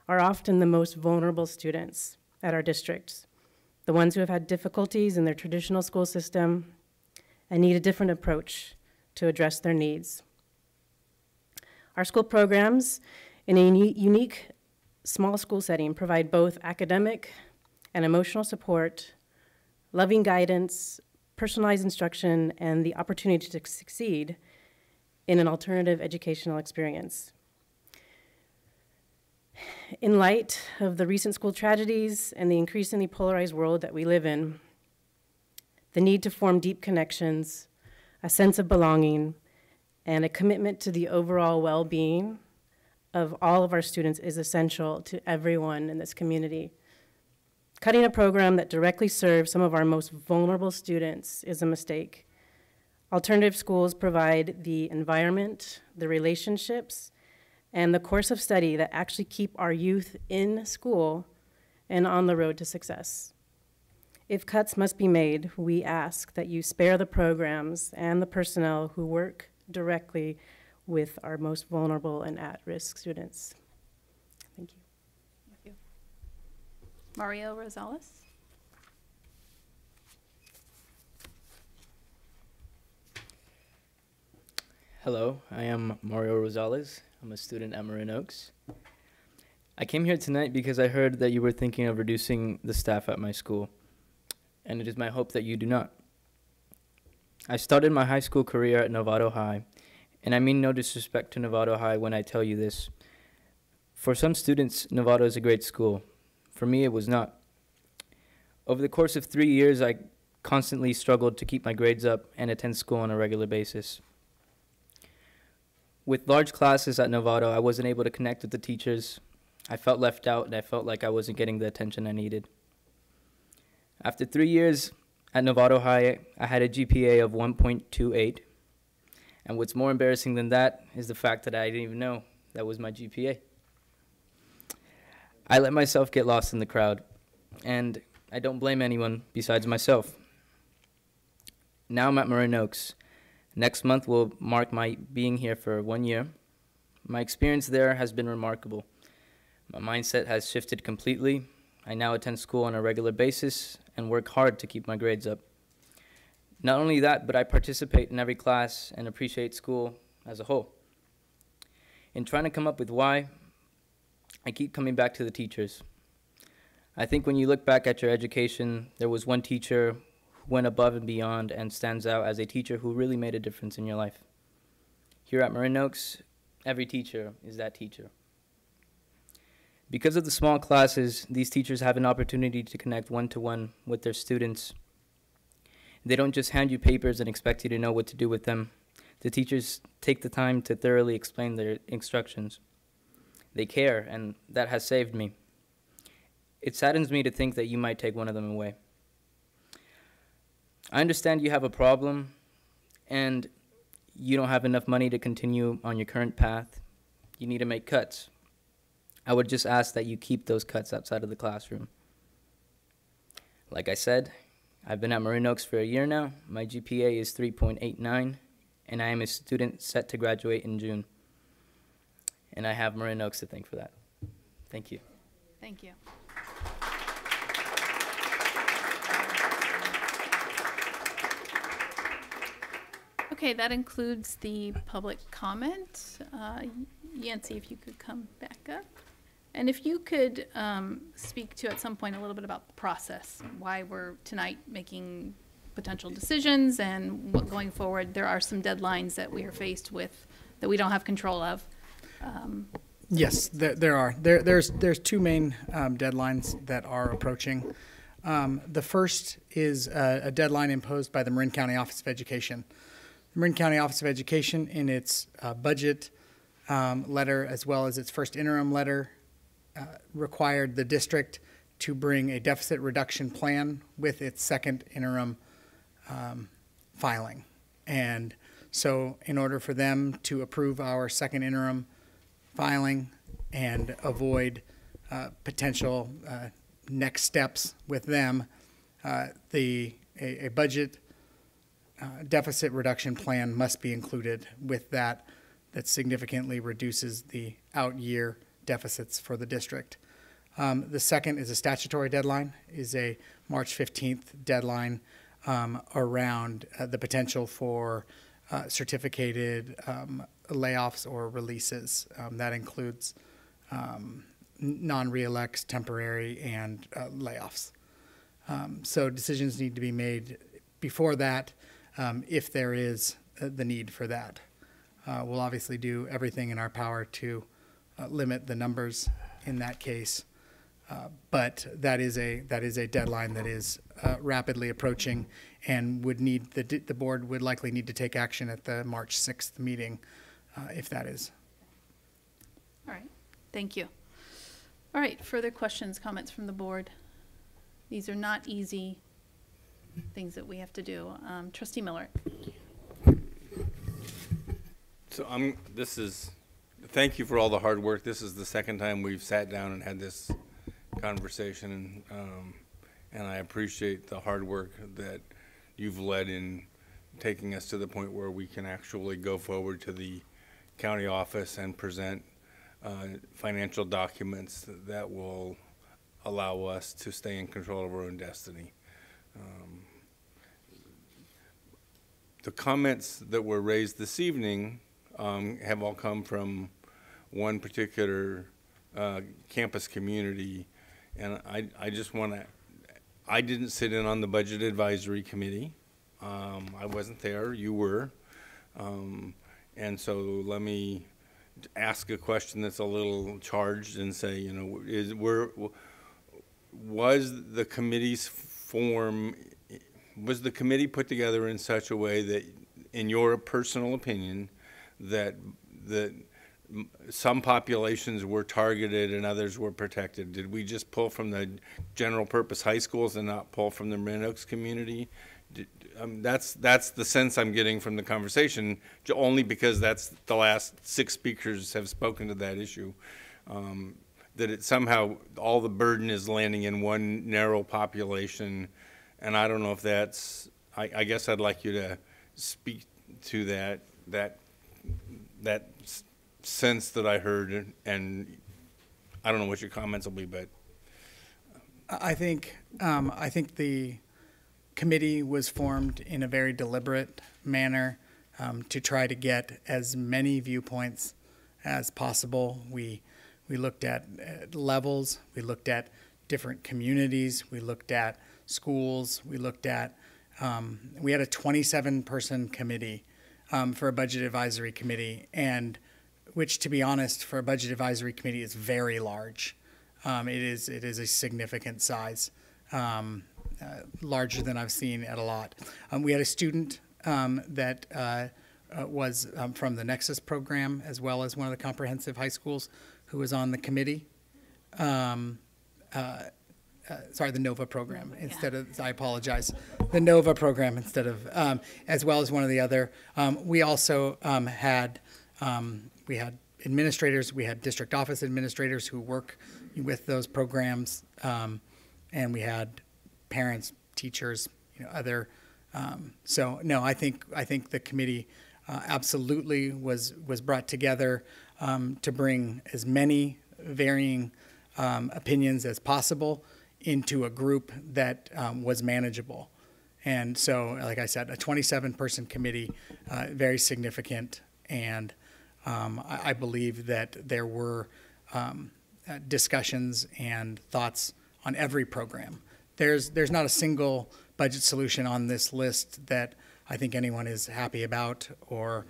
Speaker 15: are often the most vulnerable students at our districts, the ones who have had difficulties in their traditional school system and need a different approach to address their needs. Our school programs in a unique small school setting provide both academic and emotional support, loving guidance, personalized instruction, and the opportunity to succeed in an alternative educational experience. In light of the recent school tragedies and the increasingly polarized world that we live in, the need to form deep connections, a sense of belonging, and a commitment to the overall well-being of all of our students is essential to everyone in this community. Cutting a program that directly serves some of our most vulnerable students is a mistake. Alternative schools provide the environment, the relationships, and the course of study that actually keep our youth in school and on the road to success. If cuts must be made, we ask that you spare the programs and the personnel who work directly with our most vulnerable and at-risk students. Thank you.
Speaker 1: Thank you. Mario Rosales?
Speaker 16: Hello, I am Mario Rosales. I'm a student at Marin Oaks. I came here tonight because I heard that you were thinking of reducing the staff at my school, and it is my hope that you do not. I started my high school career at Novato High, and I mean no disrespect to Novato High when I tell you this. For some students, Novato is a great school. For me, it was not. Over the course of 3 years, I constantly struggled to keep my grades up and attend school on a regular basis. With large classes at Novato, I wasn't able to connect with the teachers. I felt left out, and I felt like I wasn't getting the attention I needed. After 3 years at Novato High, I had a GPA of 1.28. And what's more embarrassing than that is the fact that I didn't even know that was my GPA. I let myself get lost in the crowd, and I don't blame anyone besides myself. Now I'm at Marin Oaks. Next month will mark my being here for 1 year. My experience there has been remarkable. My mindset has shifted completely. I now attend school on a regular basis and work hard to keep my grades up. Not only that, but I participate in every class and appreciate school as a whole. In trying to come up with why, I keep coming back to the teachers. I think when you look back at your education, there was one teacher who went above and beyond and stands out as a teacher who really made a difference in your life. Here at Marin Oaks, every teacher is that teacher. Because of the small classes, these teachers have an opportunity to connect one-to-one with their students. They don't just hand you papers and expect you to know what to do with them. The teachers take the time to thoroughly explain their instructions. They care, and that has saved me. It saddens me to think that you might take one of them away. I understand you have a problem, and you don't have enough money to continue on your current path. You need to make cuts. I would just ask that you keep those cuts outside of the classroom. Like I said, I've been at Marin Oaks for a year now. My GPA is 3.89, and I am a student set to graduate in June. And I have Marin Oaks to thank for that. Thank you.
Speaker 1: Thank you. Okay, that includes the public comment. Yancy, if you could come back up. And if you could speak to, at some point, a little bit about the process, why we're tonight making potential decisions and what going forward. There are some deadlines that we are faced with that we don't have control of.
Speaker 4: Yes, there are. There's two main deadlines that are approaching. The first is a deadline imposed by the Marin County Office of Education. The Marin County Office of Education, in its budget letter as well as its first interim letter, required the district to bring a deficit reduction plan with its second interim filing. And so in order for them to approve our second interim filing and avoid potential next steps with them, a budget deficit reduction plan must be included with that significantly reduces the out-year deficits for the district. The second is a statutory deadline, is a March 15th deadline around the potential for certificated layoffs or releases. That includes non-reelects, temporary, and layoffs. So decisions need to be made before that if there is the need for that. We'll obviously do everything in our power to limit the numbers in that case, but that is a deadline that is rapidly approaching and would need the board would likely need to take action at the March 6th meeting if that is.
Speaker 1: All right, thank you. All right, further questions, comments from the board? These are not easy things that we have to do. Trustee Miller.
Speaker 17: So thank you for all the hard work. This is the second time we've sat down and had this conversation, and I appreciate the hard work that you've led in taking us to the point where we can actually go forward to the county office and present financial documents that will allow us to stay in control of our own destiny. The comments that were raised this evening have all come from one particular campus community. And I just want to, I didn't sit in on the Budget Advisory Committee. I wasn't there, you were. And so let me ask a question that's a little charged and say, you know, was the committee's form, was the committee put together in such a way that, in your personal opinion, that some populations were targeted and others were protected? Did we just pull from the general purpose high schools and not pull from the Marin Oaks community? That's the sense I'm getting from the conversation, only because that's the last 6 speakers have spoken to that issue. That it somehow, all the burden is landing in one narrow population, and I don't know if that's, I guess I'd like you to speak to that sense that I heard, and I don't know what your comments will be, but.
Speaker 4: I think the committee was formed in a very deliberate manner to try to get as many viewpoints as possible. We looked at levels, we looked at different communities, we looked at schools, we looked at, we had a 27-person committee for a budget advisory committee, and which, to be honest, for a budget advisory committee is very large. It is a significant size. Larger than I've seen at a lot. We had a student that was from the Nexus program, as well as one of the comprehensive high schools, who was on the committee. Sorry, the NOVA program instead of, I apologize, the NOVA program instead of, as well as one of the other. We also had administrators, we had district office administrators who work with those programs, and we had parents, teachers, other. So no, I think the committee absolutely was brought together to bring as many varying opinions as possible into a group that was manageable. And so, like I said, a 27-person committee, very significant, and I believe that there were discussions and thoughts on every program. There's not a single budget solution on this list that I think anyone is happy about or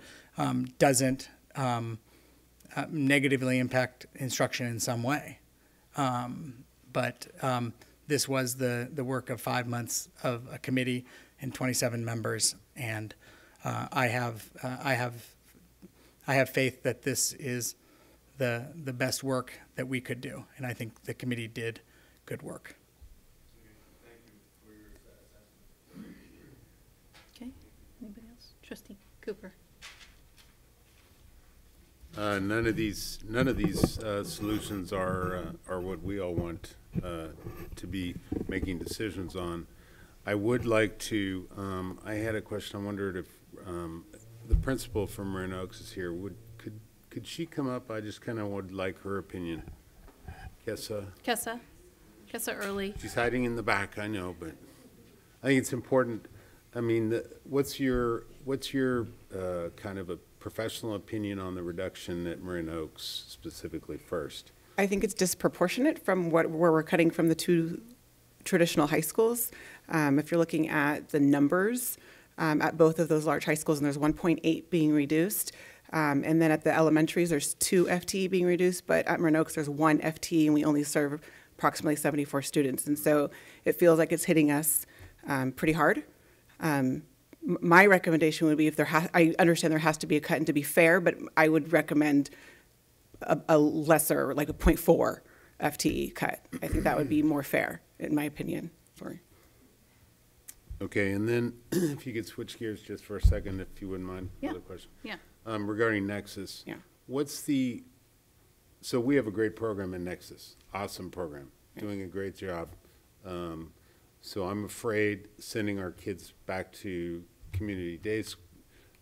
Speaker 4: doesn't negatively impact instruction in some way. But this was the work of 5 months of a committee and 27 members, and I have faith that this is the best work that we could do, and I think the committee did good work.
Speaker 1: Okay, anybody else? Trustee Cooper.
Speaker 5: None of these solutions are what we all want to be making decisions on. I would like to. I had a question. I wondered if the principal from Marin Oaks is here. Could she come up? I just kind of would like her opinion. Kessa
Speaker 1: Early.
Speaker 5: She's hiding in the back. I know, but I think it's important. I mean, what's your kind of a professional opinion on the reduction at Marin Oaks specifically first?
Speaker 18: I think it's disproportionate from where we're cutting from the 2 traditional high schools. If you're looking at the numbers at both of those large high schools, and there's 1.8 being reduced, and then at the elementaries there's 2 FTE being reduced, but at Marin Oaks there's 1 FTE and we only serve approximately 74 students, and so it feels like it's hitting us pretty hard. My recommendation would be, if I understand there has to be a cut, and to be fair, but I would recommend a lesser, like a 0.4 FTE cut. I think that would be more fair, in my opinion. Sorry.
Speaker 5: Okay, and then if you could switch gears just for a second, if you wouldn't mind.
Speaker 1: Yeah.
Speaker 5: Another question.
Speaker 1: Yeah.
Speaker 5: Regarding Nexus.
Speaker 18: Yeah.
Speaker 5: So we have a great program in Nexus, awesome program, doing a great job. So I'm afraid sending our kids back to community days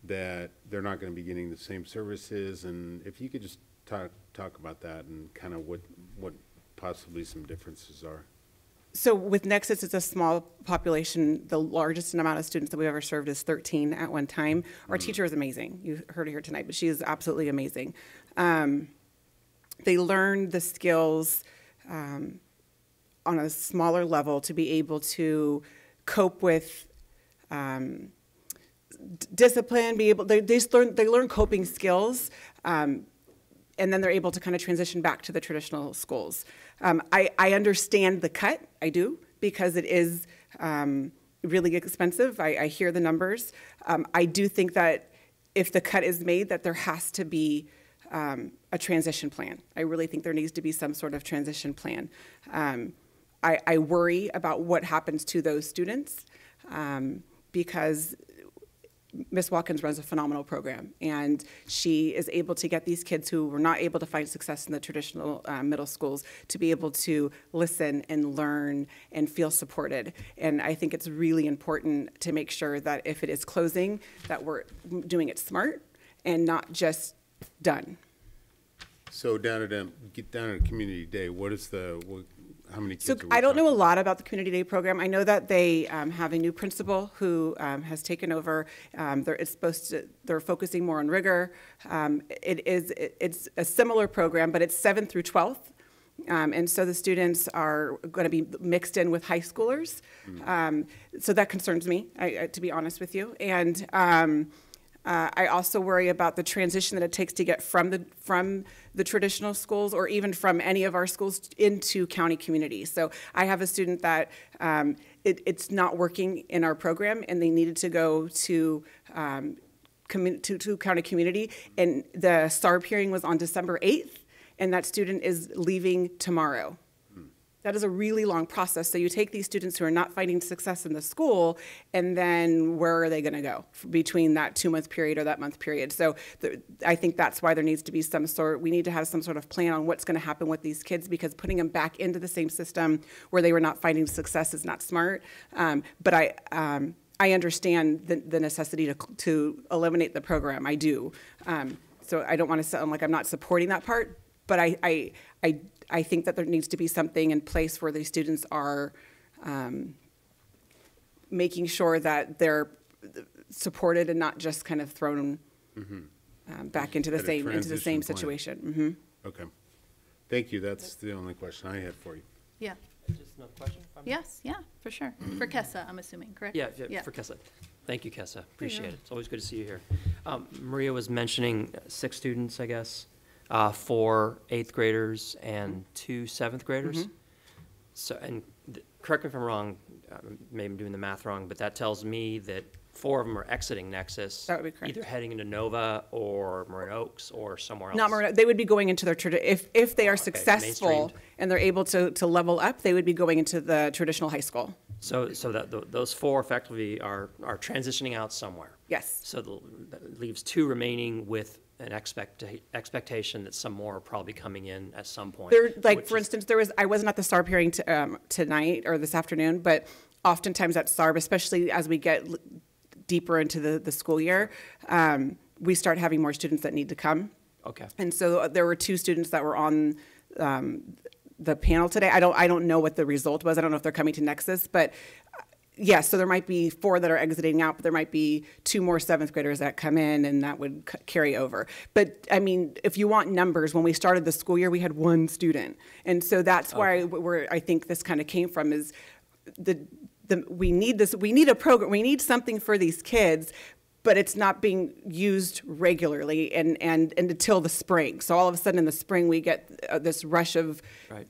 Speaker 5: that they're not going to be getting the same services. And if you could just talk about that and kind of what possibly some differences are.
Speaker 18: So with Nexus, it's a small population. The largest amount of students that we've ever served is 13 at one time. Our teacher is amazing. You heard her here tonight, but she is absolutely amazing. They learn the skills on a smaller level to be able to cope with discipline, they learn coping skills, and then they're able to kind of transition back to the traditional schools. I understand the cut, I do, because it is really expensive. I hear the numbers. I do think that if the cut is made, that there has to be a transition plan. I really think there needs to be some sort of transition plan. I worry about what happens to those students because Ms. Watkins runs a phenomenal program, and she is able to get these kids who were not able to find success in the traditional middle schools to be able to listen and learn and feel supported. And I think it's really important to make sure that if it is closing, that we're doing it smart and not just done.
Speaker 5: So down at Community Day, what is how many kids
Speaker 18: So I don't know a lot about the Community Day program. I know that they have a new principal who has taken over. They're focusing more on rigor. It's a similar program, but it's 7th through 12th. And so the students are going to be mixed in with high schoolers. So that concerns me, to be honest with you. And I also worry about the transition that it takes to get from the traditional schools or even from any of our schools into county communities. So I have a student that it's not working in our program, and they needed to go to county community, and the SARB hearing was on December 8th, and that student is leaving tomorrow. That is a really long process. So you take these students who are not finding success in the school, and then where are they going to go between that 2-month period or that month period? So I think that's why there needs to be we need to have some sort of plan on what's going to happen with these kids, because putting them back into the same system where they were not finding success is not smart. But I understand the necessity to eliminate the program. I do. So I don't want to sound like I'm not supporting that part, but I think that there needs to be something in place where these students are making sure that they're supported and not just kind of thrown back into the same situation.
Speaker 5: Okay, thank you. That's the only question I had for you.
Speaker 1: Yeah.
Speaker 6: Just another question?
Speaker 1: Yes, yeah, for sure. For Kessa, I'm assuming, correct?
Speaker 6: Yeah, for Kessa. Thank you, Kessa. Appreciate it. It's always good to see you here. Maria was mentioning 6 students, I guess. 4 8th graders and 2 7th graders. So, and correct me if I'm wrong, maybe I'm doing the math wrong, but that tells me that 4 of them are exiting Nexus.
Speaker 18: That would be correct.
Speaker 6: Either heading into Nova or Marin Oaks or somewhere else.
Speaker 18: Not Marin Oaks. They would be going into their if they are successful and they're able to level up, they would be going into the traditional high school.
Speaker 6: So that those 4 effectively are transitioning out somewhere.
Speaker 18: Yes.
Speaker 6: So that leaves 2 remaining with an expectation that some more are probably coming in at some point.
Speaker 18: For instance, I wasn't at the SARB hearing tonight or this afternoon, but oftentimes at SARB, especially as we get deeper into the school year, we start having more students that need to come.
Speaker 6: Okay.
Speaker 18: And so there were 2 students that were on the panel today. I don't know what the result was. I don't know if they're coming to Nexus, but yes, so there might be 4 that are exiting out, but there might be 2 more 7th graders that come in, and that would carry over. But I mean, if you want numbers, when we started the school year, we had 1 student, and so that's why where I think this kind of came from is we need a program, we need something for these kids, but it's not being used regularly and until the spring. So all of a sudden in the spring we get this rush of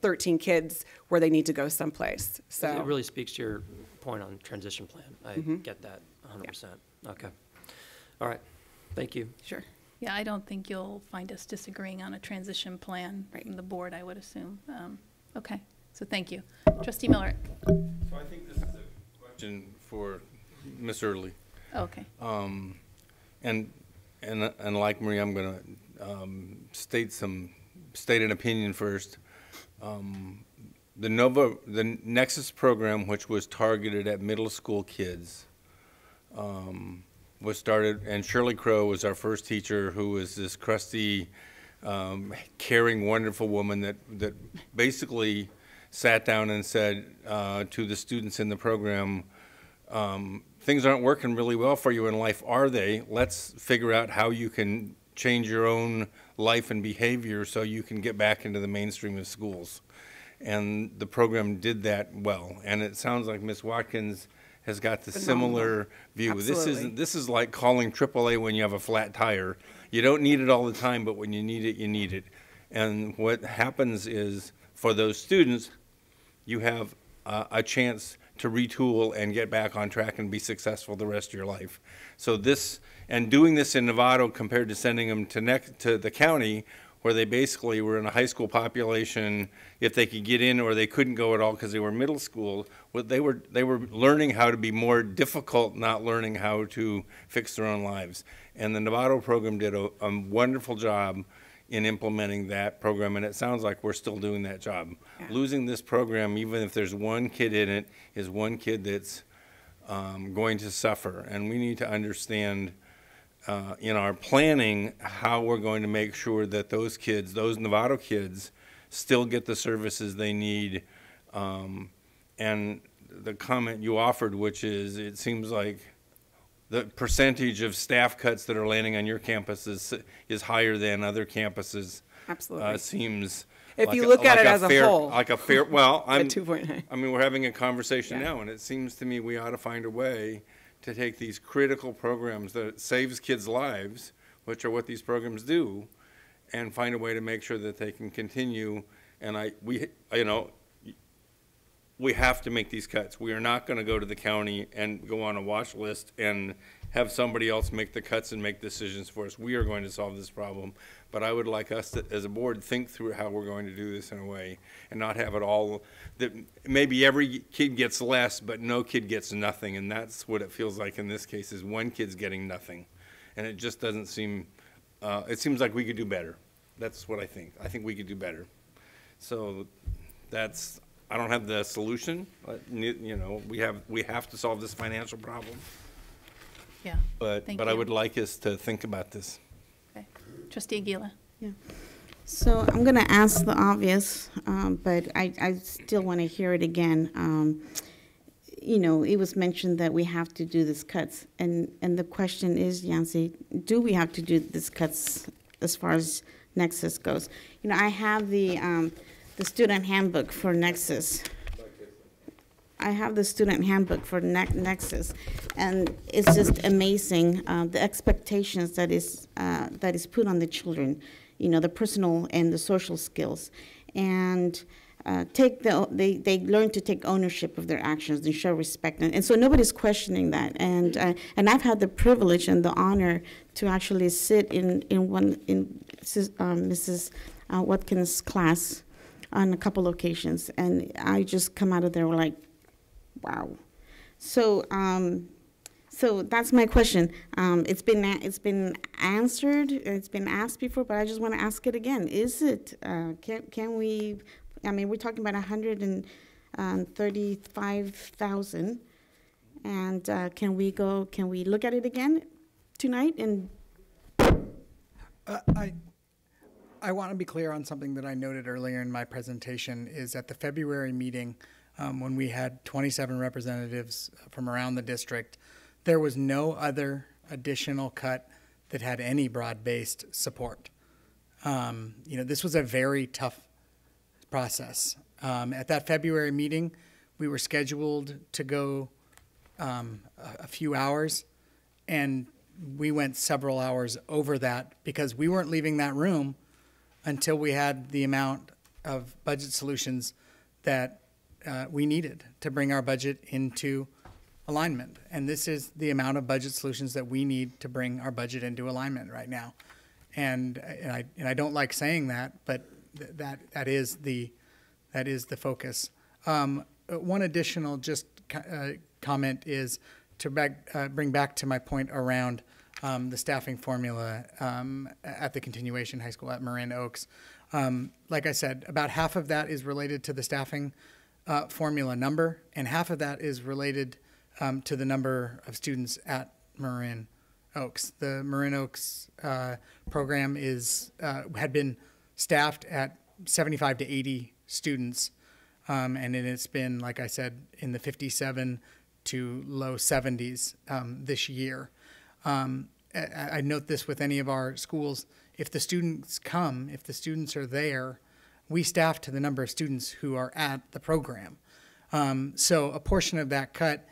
Speaker 18: 13 kids where they need to go someplace. So
Speaker 6: it really speaks to your point on transition plan. I get that 100%. Yeah. Okay. All right. Thank you.
Speaker 18: Sure.
Speaker 1: Yeah, I don't think you'll find us disagreeing on a transition plan from the board, I would assume. Okay. So thank you. Trustee Miller.
Speaker 17: So I think this is a question for Ms. Early.
Speaker 1: Oh, okay.
Speaker 17: And like Marie, I'm going to state an opinion first. The Nexus program, which was targeted at middle school kids, was started, and Shirley Crow was our first teacher, who was this crusty, caring, wonderful woman that basically sat down and said to the students in the program, things aren't working really well for you in life, are they? Let's figure out how you can change your own life and behavior so you can get back into the mainstream of schools. And the program did that well. And it sounds like Ms. Watkins has got the similar view.
Speaker 18: Absolutely.
Speaker 17: This is like calling AAA when you have a flat tire. You don't need it all the time, but when you need it, you need it. And what happens is, for those students, you have a chance to retool and get back on track and be successful the rest of your life. So this, and doing this in Novato compared to sending them to the county, where they basically were in a high school population, if they could get in, or they couldn't go at all because they were middle school, they were learning how to be more difficult, not learning how to fix their own lives. And the Novato program did a wonderful job in implementing that program, and it sounds like we're still doing that job. Yeah. Losing this program, even if there's one kid in it, is one kid that's going to suffer. And we need to understand in our planning how we're going to make sure that those kids, those Novato kids, still get the services they need. And the comment you offered, which is, it seems like the percentage of staff cuts that are landing on your campus is higher than other campuses.
Speaker 18: Absolutely.
Speaker 17: Seems
Speaker 18: if
Speaker 17: like
Speaker 18: you look at it as
Speaker 17: fair,
Speaker 18: a whole.
Speaker 17: Like a fair, well,
Speaker 18: I
Speaker 17: mean, we're having a conversation now, and it seems to me we ought to find a way to take these critical programs that saves kids' lives, which are what these programs do, and find a way to make sure that they can continue. And we have to make these cuts. We are not going to go to the county and go on a watch list and have somebody else make the cuts and make decisions for us. We are going to solve this problem. But I would like us to, as a board, think through how we're going to do this in a way and not have it all that maybe every kid gets less, but no kid gets nothing. And that's what it feels like in this case, is one kid's getting nothing. And it just doesn't seem, it seems like we could do better. That's what I think. I think we could do better. So that's, I don't have the solution. You know, we have to solve this financial problem.
Speaker 1: Yeah.
Speaker 17: But I would like us to think about this.
Speaker 1: Okay. Trustee Aguila.
Speaker 7: Yeah. So I'm going to ask the obvious, but I still want to hear it again. You know, it was mentioned that we have to do these cuts, and the question is, Yancy, do we have to do these cuts as far as Nexus goes? You know, I have the student handbook for Nexus. I have the student handbook for Nexus, and it's just amazing the expectations that is put on the children. You know, the personal and the social skills, and they learn to take ownership of their actions and show respect, and so nobody's questioning that. And I've had the privilege and the honor to actually sit in Mrs. Watkins' class on a couple occasions, and I just come out of there like, wow. So so that's my question. It's been answered. It's been asked before, but I just want to ask it again. Is it? Can we? I mean, we're talking about 135,000, and can we go? Can we look at it again tonight? And
Speaker 4: I want to be clear on something that I noted earlier in my presentation. Is at the February meeting, when we had 27 representatives from around the district, there was no other additional cut that had any broad-based support. You know, this was a very tough process. At that February meeting, we were scheduled to go a few hours, and we went several hours over that because we weren't leaving that room until we had the amount of budget solutions that we needed to bring our budget into alignment. And this is the amount of budget solutions that we need to bring our budget into alignment right now. And I don't like saying that, but that is the focus. One additional just comment is to bring back to my point around the staffing formula at the continuation high school at Marin Oaks. Like I said, about half of that is related to the staffing formula number, and half of that is related to the number of students at Marin Oaks. The Marin Oaks program had been staffed at 75 to 80 students and it's been, like I said, in the 57 to low 70s this year. I note this with any of our schools. If the students come, if the students are there, we staff to the number of students who are at the program. So a portion of that cut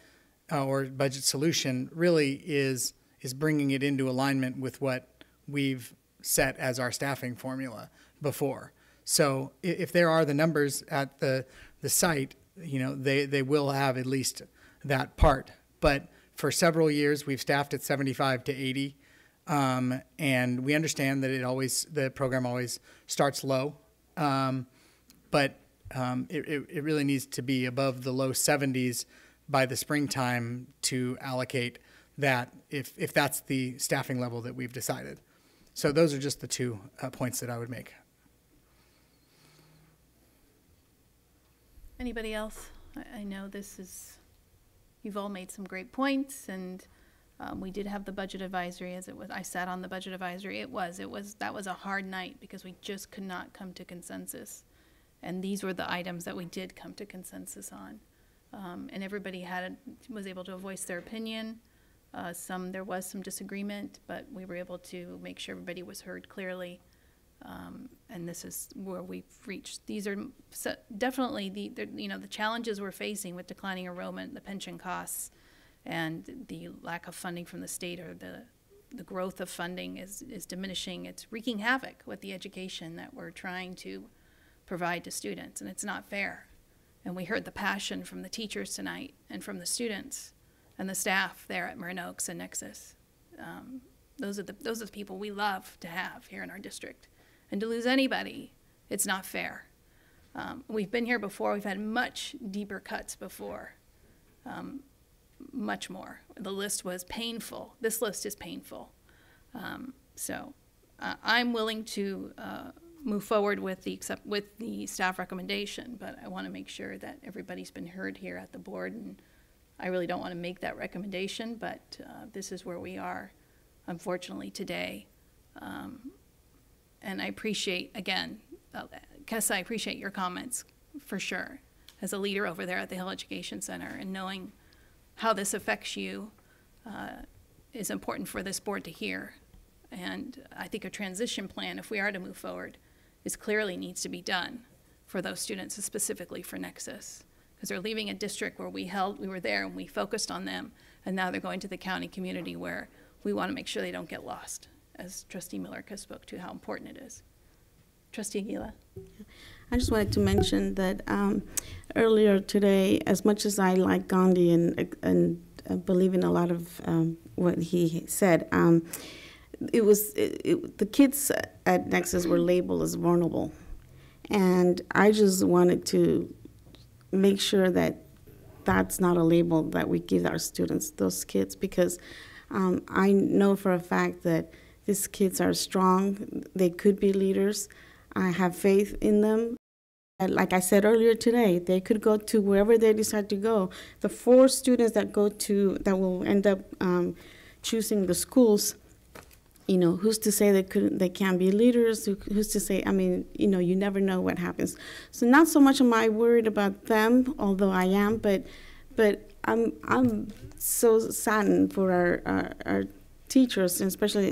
Speaker 4: or budget solution really is bringing it into alignment with what we've set as our staffing formula before. So if there are the numbers at the site, they will have at least that part. But for several years, we've staffed at 75 to 80, and we understand that the program always starts low, but it really needs to be above the low 70s by the springtime to allocate that if that's the staffing level that we've decided. So those are just the two points that I would make.
Speaker 1: Anybody else? I know you've all made some great points, and we did have the budget advisory as it was. I sat on the budget advisory. That was a hard night because we just could not come to consensus. And these were the items that we did come to consensus on. And everybody was able to voice their opinion. There was some disagreement, but we were able to make sure everybody was heard clearly. And this is where we've reached. These are definitely the challenges we're facing with declining enrollment, the pension costs, and the lack of funding from the state, or the growth of funding is diminishing. It's wreaking havoc with the education that we're trying to provide to students, and it's not fair. And we heard the passion from the teachers tonight and from the students and the staff there at Marin Oaks and Nexus. Those are the people we love to have here in our district. And to lose anybody, it's not fair. We've been here before. We've had much deeper cuts before, much more. The list was painful. This list is painful. So I'm willing to move forward with the staff recommendation, but I want to make sure that everybody's been heard here at the board. And I really don't want to make that recommendation, but this is where we are, unfortunately, today. And I appreciate, again, Kessa, I appreciate your comments for sure, as a leader over there at the Hill Education Center, and knowing how this affects you is important for this board to hear. And I think a transition plan, if we are to move forward, clearly needs to be done for those students, specifically for Nexus, because they're leaving a district where we were there and we focused on them, and now they're going to the county community where we want to make sure they don't get lost, as Trustee Miller spoke to how important it is. Trustee Aguila.
Speaker 7: I just wanted to mention that earlier today, as much as I like Gandhi and believe in a lot of what he said, the kids at Nexus were labeled as vulnerable. And I just wanted to make sure that that's not a label that we give our students, those kids, because I know for a fact that these kids are strong. They could be leaders. I have faith in them. And like I said earlier today, they could go to wherever they decide to go. The 4 students that will end up choosing the schools, who's to say they can't be leaders? Who's to say? I mean, you never know what happens. So not so much am I worried about them, although I am, but I'm so saddened for our teachers, and especially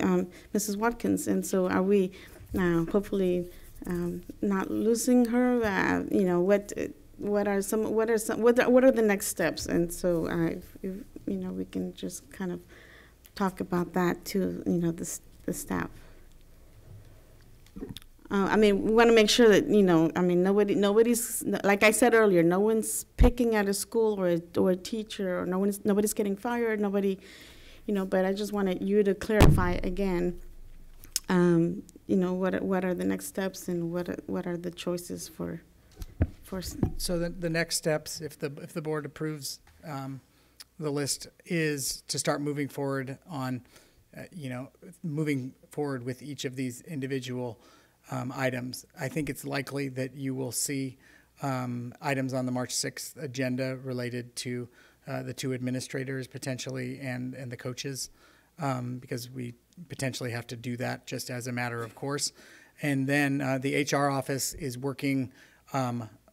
Speaker 7: Mrs. Watkins. And so are we now hopefully not losing her? What are the next steps? And so we can just kind of talk about that to the staff. I mean, we want to make sure that nobody's, like I said earlier, no one's picking at a school or a teacher, or nobody's getting fired. Nobody, But I just wanted you to clarify again. What are the next steps, and what are the choices for?
Speaker 4: So the next steps, if the board approves the list, is to start moving forward on, moving forward with each of these individual items. I think it's likely that you will see items on the March 6th agenda related to the 2 administrators potentially and the coaches, because we potentially have to do that just as a matter of course. And then the HR office is working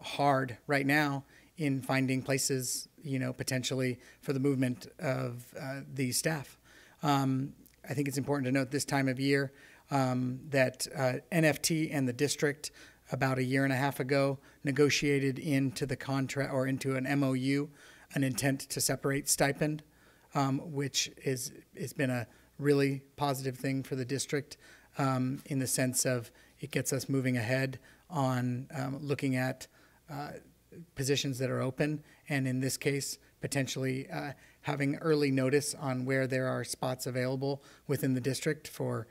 Speaker 4: hard right now in finding places, potentially for the movement of these staff. I think it's important to note this time of year that NFT and the district about a year and a half ago negotiated into the contract or into an MOU an intent to separate stipend, which has been a really positive thing for the district in the sense of it gets us moving ahead on looking at positions that are open, and in this case, potentially having early notice on where there are spots available within the district for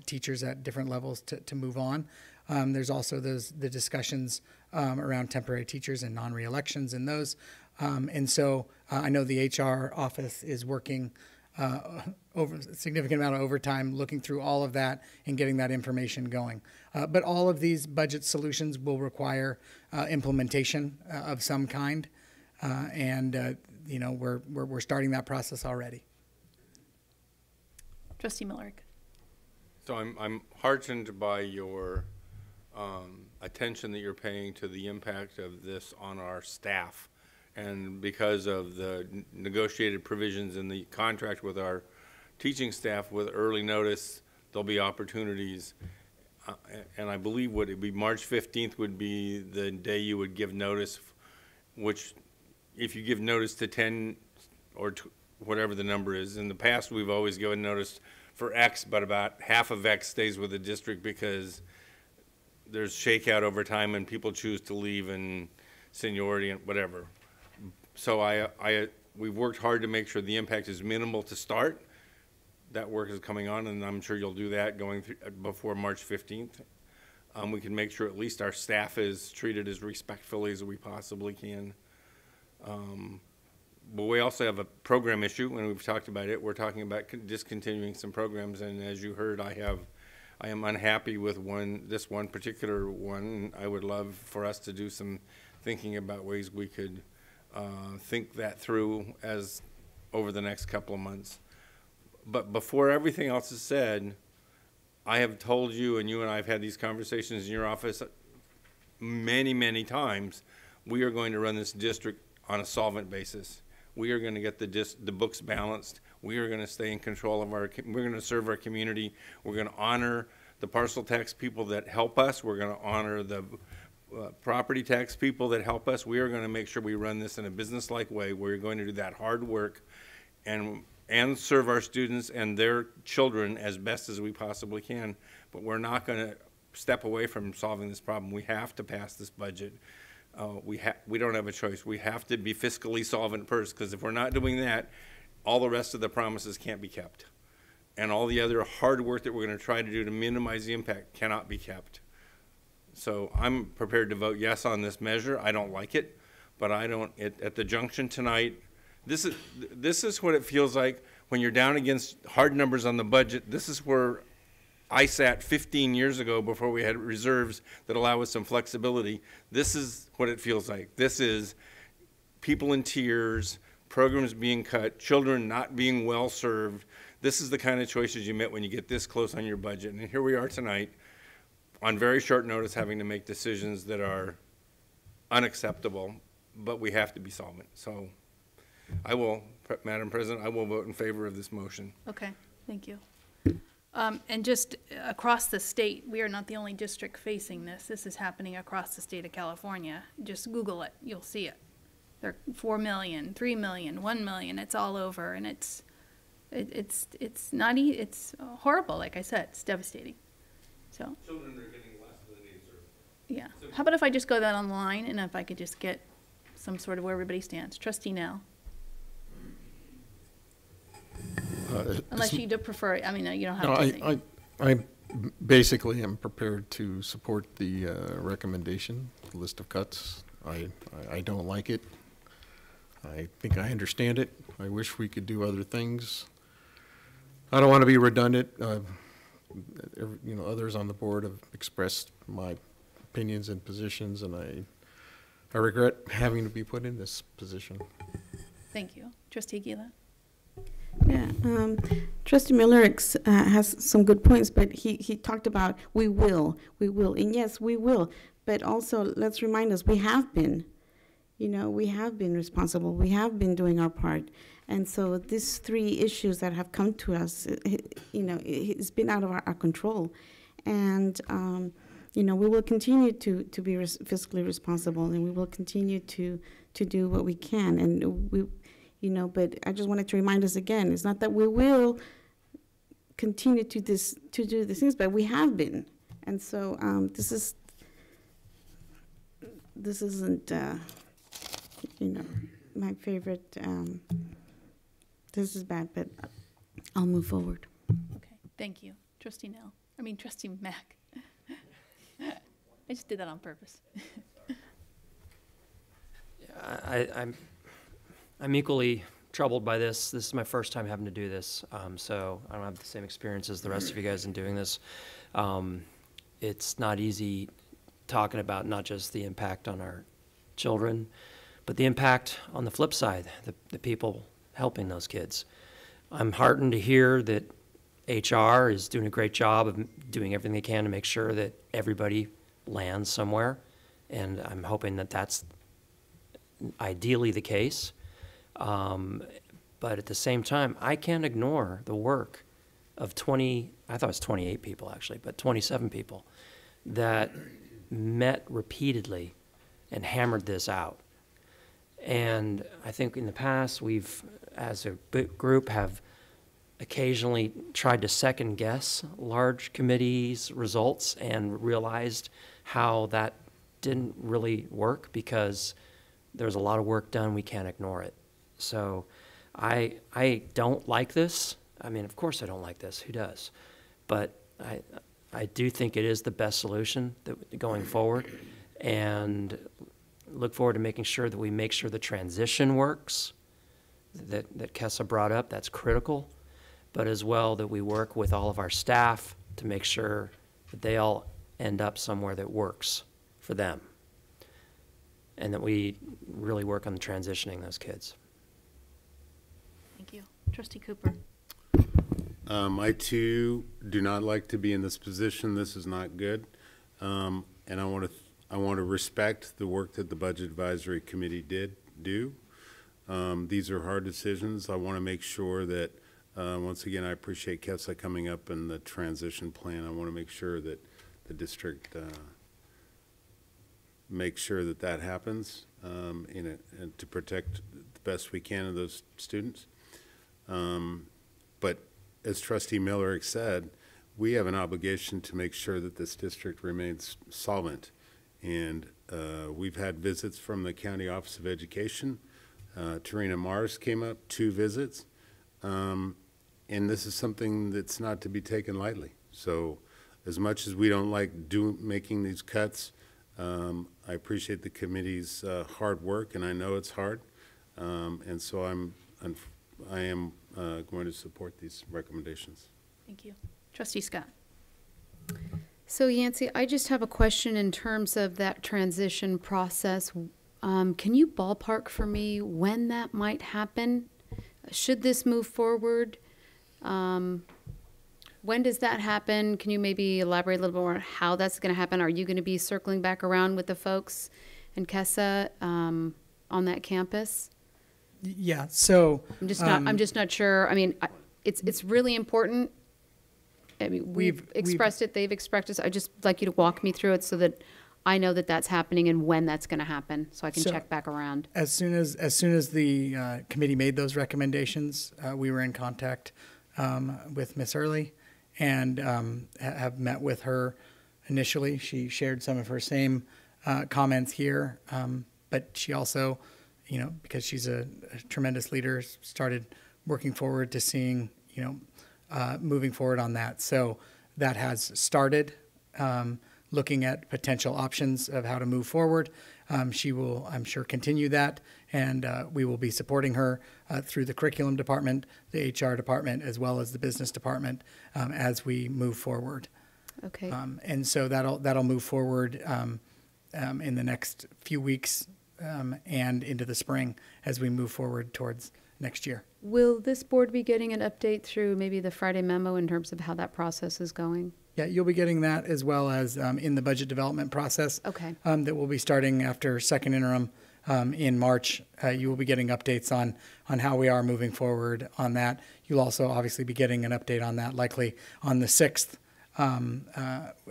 Speaker 4: teachers at different levels to move on. There's also the discussions around temporary teachers and non-reelections and those. And so I know the HR office is working over a significant amount of overtime looking through all of that and getting that information going. But all of these budget solutions will require implementation of some kind. We're starting that process already.
Speaker 1: Trustee Millerick.
Speaker 17: So I'm heartened by your attention that you're paying to the impact of this on our staff. And because of the negotiated provisions in the contract with our teaching staff with early notice, there'll be opportunities. And I believe would it be March 15th would be the day you would give notice, which if you give notice to 10 or whatever the number is, in the past we've always given notice for X, but about half of X stays with the district because there's shakeout over time and people choose to leave and seniority and whatever. So we've worked hard to make sure the impact is minimal to start. That work is coming on, and I'm sure you'll do that going through before March 15th. We can make sure at least our staff is treated as respectfully as we possibly can. But we also have a program issue, and we've talked about it. We're talking about discontinuing some programs, and as you heard, I am unhappy with this one particular one. I would love for us to do some thinking about ways we could think that through as over the next couple of months. But before everything else is said, I have told you, and you and I have had these conversations in your office many, many times, we are going to run this district on a solvent basis. We are going to get the books balanced. We are going to stay in control of we're going to serve our community. We're going to honor the parcel tax people that help us. We're going to honor the property tax people that help us. We are going to make sure we run this in a business-like way. We're going to do that hard work and serve our students and their children as best as we possibly can. But we're not going to step away from solving this problem. We have to pass this budget. We don't have a choice. We have to be fiscally solvent first, because if we're not doing that, all the rest of the promises can't be kept. And all the other hard work that we're going to try to do to minimize the impact cannot be kept. So I'm prepared to vote yes on this measure. I don't like it, but at the junction tonight, this is what it feels like when you're down against hard numbers on the budget. This is where I sat 15 years ago before we had reserves that allow us some flexibility. This is what it feels like. This is people in tears, programs being cut, children not being well served. This is the kind of choices you make when you get this close on your budget. And here we are tonight on very short notice having to make decisions that are unacceptable, but we have to be solvent. So Madam President, I will vote in favor of this motion.
Speaker 1: Okay, thank you. And just across the state, we are not the only district facing this. This is happening across the state of California. Just Google it, you'll see it. They're 4 million, 3 million, 1 million, it's all over, and it's horrible, like I said, it's devastating. So.
Speaker 17: Children are getting less than they deserve.
Speaker 1: Yeah. How about if I just go that online and if I could just get some sort of where everybody stands? Trustee Nell. Unless you do prefer, I mean, you don't have to think.
Speaker 19: I basically am prepared to support the recommendation, the list of cuts. I don't like it. I think I understand it. I wish we could do other things. I don't want to be redundant. Others on the board have expressed my opinions and positions, and I regret having to be put in this position.
Speaker 1: Thank you. Trustee Gila?
Speaker 7: Yeah, Trustee Millerick has some good points, but he talked about we will, and yes, we will. but also let's remind us we have been. We have been responsible. We have been doing our part. And so these 3 issues that have come to us, it's been out of our control. And, we will continue to be fiscally responsible, and we will continue to do what we can. And but I just wanted to remind us again, it's not that we will continue to do these things, but we have been. And so this isn't my favorite. This is bad, but I'll move forward.
Speaker 1: Okay, thank you. Trustee Mack. I just did that on purpose.
Speaker 6: I'm equally troubled by this. This is my first time having to do this, so I don't have the same experience as the rest of you guys in doing this. It's not easy talking about not just the impact on our children, but the impact on the flip side, the people helping those kids. I'm heartened to hear that HR is doing a great job of doing everything they can to make sure that everybody lands somewhere, and I'm hoping that that's ideally the case. But at the same time, I can't ignore the work of I thought it was 28 people actually, but 27 people that met repeatedly and hammered this out. And I think in the past, we've, as a group, have occasionally tried to second guess large committees' results and realized how that didn't really work because there's a lot of work done, we can't ignore it. So I don't like this. I mean, of course I don't like this, who does? But I do think it is the best solution going forward, and look forward to making sure that we make sure the transition works, that Kessa brought up, that's critical, but as well that we work with all of our staff to make sure that they all end up somewhere that works for them, and that we really work on transitioning those kids.
Speaker 1: Thank you. Trustee Cooper.
Speaker 5: I too do not like to be in this position. This is not good, and I want to respect the work that the Budget Advisory Committee did do. These are hard decisions. I want to make sure that once again, I appreciate Kessa coming up in the transition plan. I want to make sure that the district makes sure that that happens and to protect the best we can of those students. But as Trustee Miller said, we have an obligation to make sure that this district remains solvent. And we've had visits from the County Office of Education. Tarina Mars came up, 2 visits. And this is something that's not to be taken lightly. So as much as we don't like making these cuts, I appreciate the committee's hard work, and I know it's hard. And so I am going to support these recommendations.
Speaker 1: Thank you. Trustee Scott.
Speaker 2: So Yancey, I just have a question in terms of that transition process. Can you ballpark for me when that might happen? Should this move forward? When does that happen? Can you maybe elaborate a little bit more on how that's going to happen? Are you going to be circling back around with the folks in Kessa on that campus?
Speaker 4: Yeah. So
Speaker 2: I'm just not sure. I mean, it's really important. I mean, we've expressed it. They've expressed it. I just like you to walk me through it so that I know that that's happening and when that's going to happen, so I can check back around.
Speaker 4: As soon as the committee made those recommendations, we were in contact with Ms. Early and have met with her initially. She shared some of her same comments here, but she also, because she's a tremendous leader, started working forward to seeing, moving forward on that. So that has started. Looking at potential options of how to move forward. She will, I'm sure, continue that, and we will be supporting her through the curriculum department, the HR department, as well as the business department as we move forward.
Speaker 2: Okay.
Speaker 4: And so that'll move forward in the next few weeks and into the spring as we move forward towards next year.
Speaker 2: Will this board be getting an update through maybe the Friday memo in terms of how that process is going?
Speaker 4: Yeah, you'll be getting that as well as in the budget development process.
Speaker 2: Okay.
Speaker 4: That will be starting after second interim in March. You will be getting updates on how we are moving forward on that. You'll also obviously be getting an update on that likely on the 6th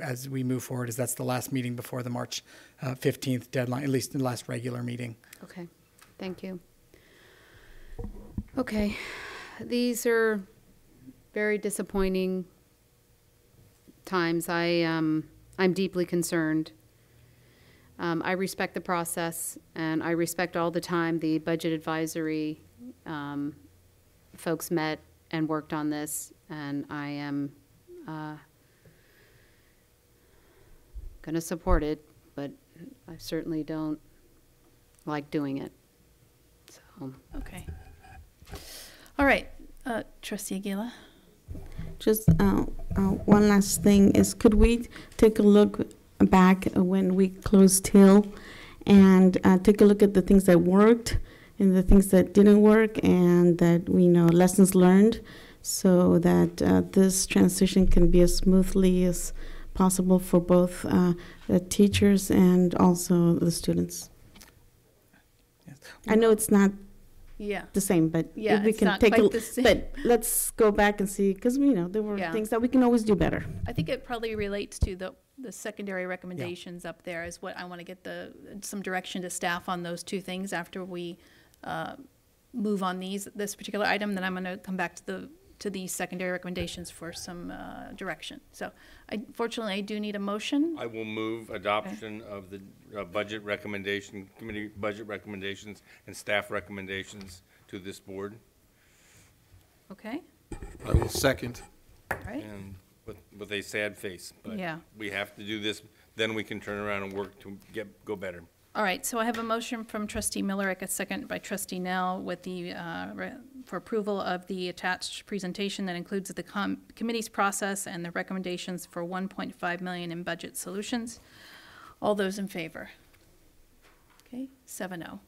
Speaker 4: as we move forward, as that's the last meeting before the March 15th deadline, at least the last regular meeting.
Speaker 2: Okay, thank you. Okay, these are very disappointing times. I'm deeply concerned. I respect the process, and I respect all the time the budget advisory folks met and worked on this, and I am going to support it, but I certainly don't like doing it. So.
Speaker 1: Okay. All right, Trustee Aguila.
Speaker 7: Just one last thing is, could we take a look back when we closed Hill and take a look at the things that worked and the things that didn't work, and that we know lessons learned, so that this transition can be as smoothly as possible for both the teachers and also the students.
Speaker 4: Yes.
Speaker 7: I know it's not
Speaker 1: Yeah.
Speaker 7: the same, but
Speaker 1: Yeah,
Speaker 7: if we
Speaker 1: it's
Speaker 7: can
Speaker 1: not
Speaker 7: take
Speaker 1: quite the same.
Speaker 7: but let's go back and see, because there were
Speaker 1: Yeah.
Speaker 7: things that we can always do better.
Speaker 1: I think it probably relates to the secondary recommendations up there is what I want to get some direction to staff on those two things after we move on this particular item. Then I'm going to come back to the secondary recommendations for some direction. So fortunately, I do need a motion.
Speaker 17: I will move adoption of the budget recommendation, committee budget recommendations and staff recommendations to this board.
Speaker 1: Okay,
Speaker 19: I will second.
Speaker 1: all right.
Speaker 17: And with a sad face, but
Speaker 1: Yeah.
Speaker 17: we have to do this, then we can turn around and work to go better.
Speaker 1: All right, so I have a motion from Trustee Millerick, a second by Trustee Nell, with the, for approval of the attached presentation that includes the committee's process and the recommendations for $1.5 million in budget solutions. All those in favor? Okay, 7-0.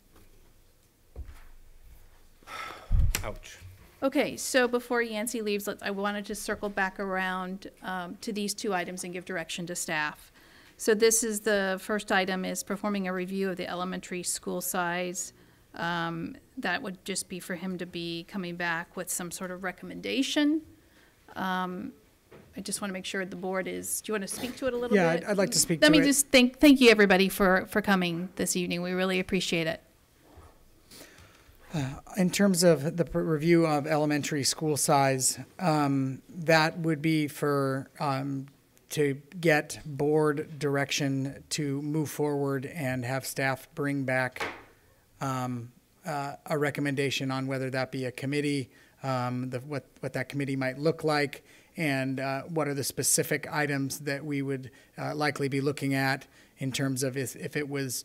Speaker 17: Ouch.
Speaker 1: Okay, so before Yancy leaves, I wanted to circle back around to these two items and give direction to staff. So this is the first item, is performing a review of the elementary school size. That would just be for him to be coming back with some sort of recommendation. I just want to make sure the board is, do you want to speak to it a little
Speaker 4: Yeah,
Speaker 1: bit?
Speaker 4: I'd like to speak to it.
Speaker 1: Let me just thank you, everybody, for coming this evening. We really appreciate it.
Speaker 4: In terms of the review of elementary school size, that would be for to get board direction to move forward and have staff bring back a recommendation on whether that be a committee, what that committee might look like, and what are the specific items that we would likely be looking at in terms of if it was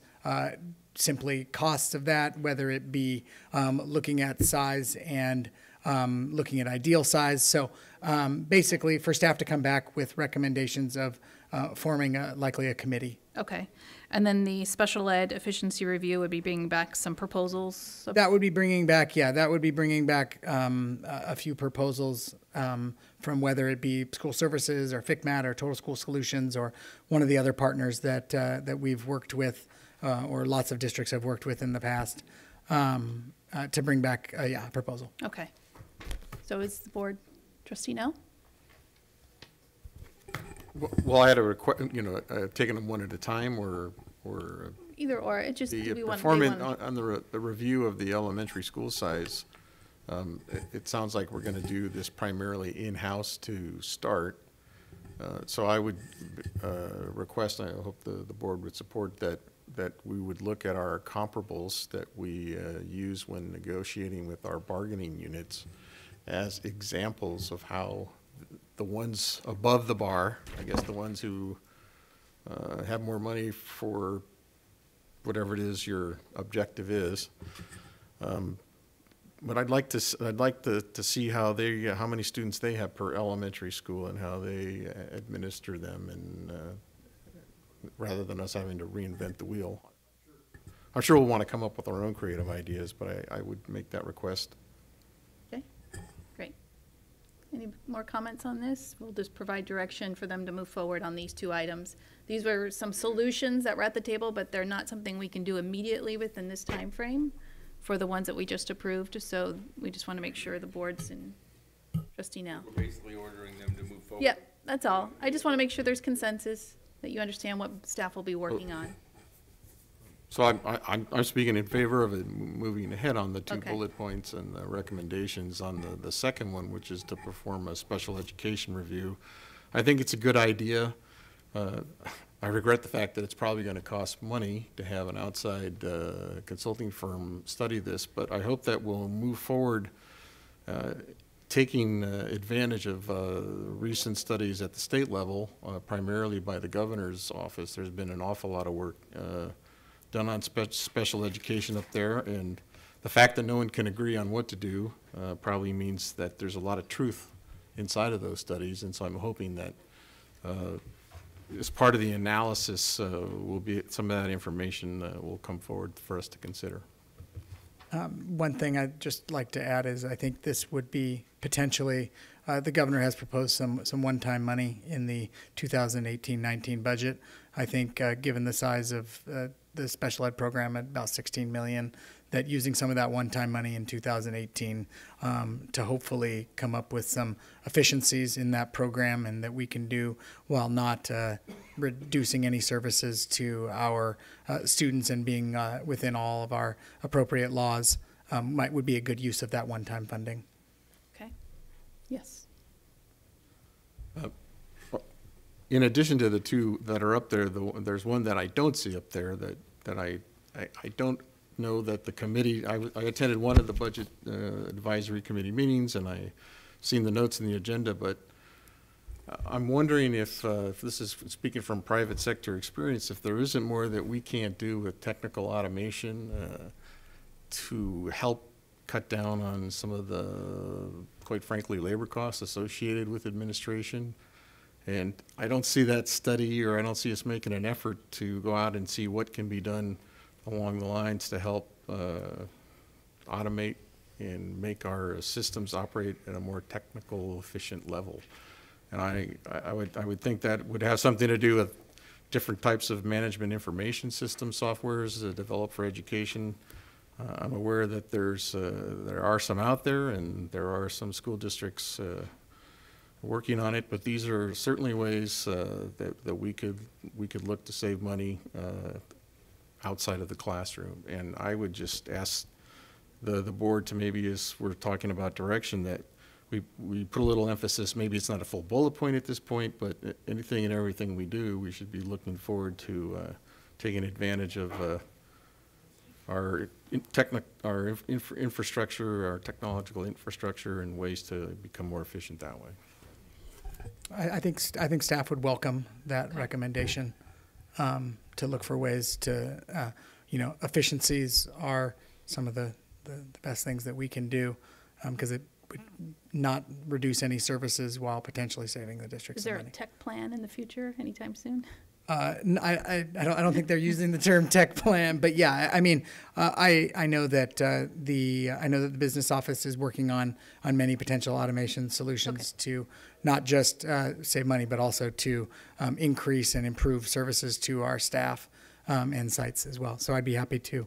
Speaker 4: simply costs of that, whether it be looking at size and looking at ideal size. So basically for staff to come back with recommendations of forming likely a committee.
Speaker 1: Okay. And then the special ed efficiency review would be bringing back some proposals?
Speaker 4: That would be bringing back, a few proposals from whether it be school services or FCMAT or Total School Solutions or one of the other partners that we've worked with or lots of districts have worked with in the past to bring back a proposal.
Speaker 1: Okay. So is the board, Trustee Nell?
Speaker 19: Well, I had a request, taking them one at a time, or
Speaker 1: Either or, it just,
Speaker 19: the
Speaker 1: we want.
Speaker 19: performance on the review of the elementary school size. It sounds like we're going to do this primarily in-house to start. So I would request, I hope the board would support that we would look at our comparables that we use when negotiating with our bargaining units as examples of how the ones above the bar, I guess the ones who have more money for whatever it is your objective is. But I'd like to see how how many students they have per elementary school and how they administer them, and rather than us having to reinvent the wheel. I'm sure we'll want to come up with our own creative ideas, but I would make that request.
Speaker 1: Okay, great. Any more comments on this? We'll just provide direction for them to move forward on these 2 items. These were some solutions that were at the table, but they're not something we can do immediately within this time frame for the ones that we just approved. So we just want to make sure the board's in. Trustee Nell.
Speaker 17: We're basically ordering them to move forward.
Speaker 1: Yep, that's all. I just want to make sure there's consensus, that you understand what staff will be working on.
Speaker 19: So I'm speaking in favor of it moving ahead on the 2
Speaker 1: Okay.
Speaker 19: bullet points and the recommendations on the second one, which is to perform a special education review. I think it's a good idea. I regret the fact that it's probably going to cost money to have an outside consulting firm study this, but I hope that we'll move forward taking advantage of recent studies at the state level, primarily by the governor's office. There's been an awful lot of work done on special education up there, and the fact that no one can agree on what to do probably means that there's a lot of truth inside of those studies, and so I'm hoping that as part of the analysis will be some of that information will come forward for us to consider.
Speaker 4: One thing I'd just like to add is I think this would be potentially, the governor has proposed some one-time money in the 2018-19 budget. I think given the size of the special ed program at about 16 million, that using some of that one-time money in 2018 to hopefully come up with some efficiencies in that program and that we can do while not reducing any services to our students and being within all of our appropriate laws would be a good use of that one-time funding.
Speaker 1: Okay. Yes.
Speaker 19: In addition to the 2 that are up there, there's one that I don't see up there that I don't know that the committee, I attended one of the budget advisory committee meetings and I seen the notes in the agenda, but I'm wondering if this is speaking from private sector experience, if there isn't more that we can't do with technical automation to help cut down on some of the, quite frankly, labor costs associated with administration. And I don't see that study, or I don't see us making an effort to go out and see what can be done along the lines to help automate and make our systems operate at a more technical, efficient level. And I would think that would have something to do with different types of management information system softwares developed for education. I'm aware that there are some out there, and there are some school districts working on it, but these are certainly ways that we could look to save money outside of the classroom. And I would just ask the board to, maybe as we're talking about direction, that we put a little emphasis, maybe it's not a full bullet point at this point, but anything and everything we do, we should be looking forward to taking advantage of our infrastructure, our technological infrastructure, and ways to become more efficient that way.
Speaker 4: I think staff would welcome that recommendation to look for ways to, efficiencies are some of the best things that we can do because it would not reduce any services while potentially saving the district some money.
Speaker 1: Is there a tech plan in the future anytime soon?
Speaker 4: I don't think they're using the term tech plan, but yeah, I mean, I know that the business office is working on many potential automation solutions to not just save money, but also to increase and improve services to our staff and sites as well. So I'd be happy to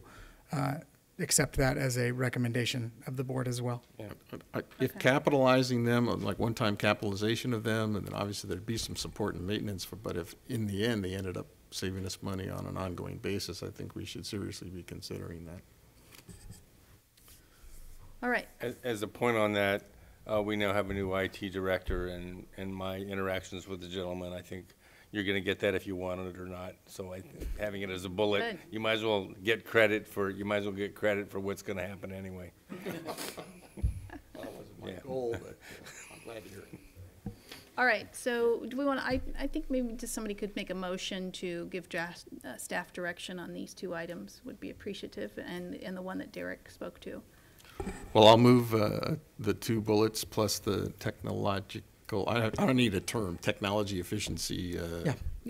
Speaker 4: accept that as a recommendation of the board as well.
Speaker 19: Yeah. If capitalizing them, like one-time capitalization of them, and then obviously there'd be some support and maintenance but if in the end they ended up saving us money on an ongoing basis, I think we should seriously be considering that.
Speaker 1: All right.
Speaker 17: As a point on that, we now have a new IT director, and my interactions with the gentleman, I think you're going to get that if you want it or not. So having it as a bullet,
Speaker 1: Good.
Speaker 17: you might as well get credit for what's going to happen anyway.
Speaker 10: That wasn't my goal, but I'm glad to hear it.
Speaker 1: All right, so do we want to, I think maybe just somebody could make a motion to give staff direction on these 2 items would be appreciative, and the one that Derek spoke to.
Speaker 19: Well, I'll move the 2 bullets plus the technological, I don't need a term, technology efficiency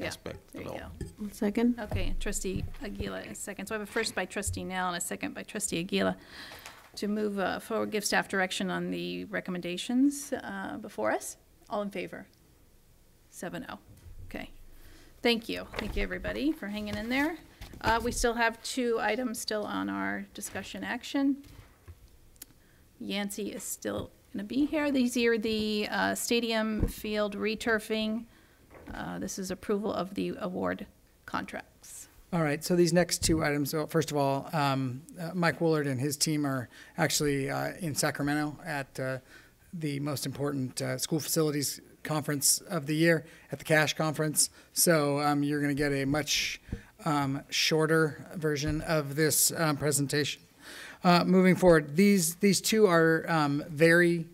Speaker 19: aspect
Speaker 1: There
Speaker 19: at
Speaker 1: you
Speaker 19: all.
Speaker 1: go.
Speaker 7: One second.
Speaker 1: Okay, Trustee Aguila is second. So I have a first by Trustee Nell and a second by Trustee Aguila to move forward, give staff direction on the recommendations before us. All in favor? 7-0. Okay. Thank you. Thank you, everybody, for hanging in there. We still have 2 items still on our discussion action. Yancey is still going to be here. These are the stadium field returfing. This is approval of the award contracts.
Speaker 4: All right, so these next 2 items, well, first of all, Mike Woolard and his team are actually in Sacramento at the most important school facilities conference of the year, at the CASH conference. So you're going to get a much shorter version of this presentation. Moving forward, these 2 are very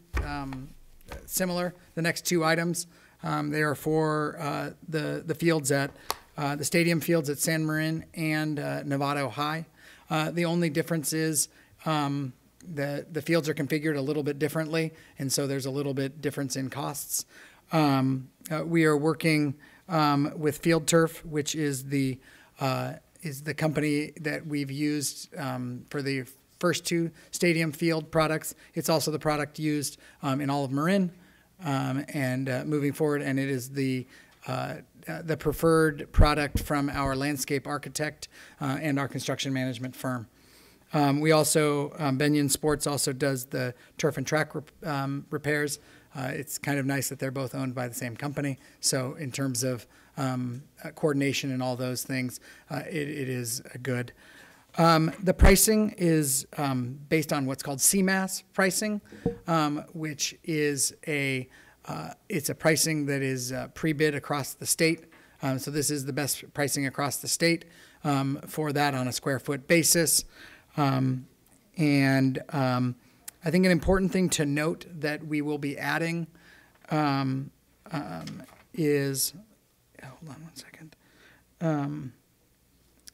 Speaker 4: similar. The next 2 items, they are for the fields at the stadium fields at San Marin and Novato High. The only difference is the fields are configured a little bit differently, and so there's a little bit difference in costs. We are working with Field Turf, which is the company that we've used for the first 2 stadium field products. It's also the product used in all of Marin, and moving forward, and it is the preferred product from our landscape architect and our construction management firm. We also, Benyon Sports also does the turf and track repairs. It's kind of nice that they're both owned by the same company. So in terms of coordination and all those things, it is good. The pricing is based on what's called CMAS pricing, which is it's a pricing that is pre-bid across the state. So this is the best pricing across the state for that on a square foot basis. I think an important thing to note that we will be adding is, hold on one second,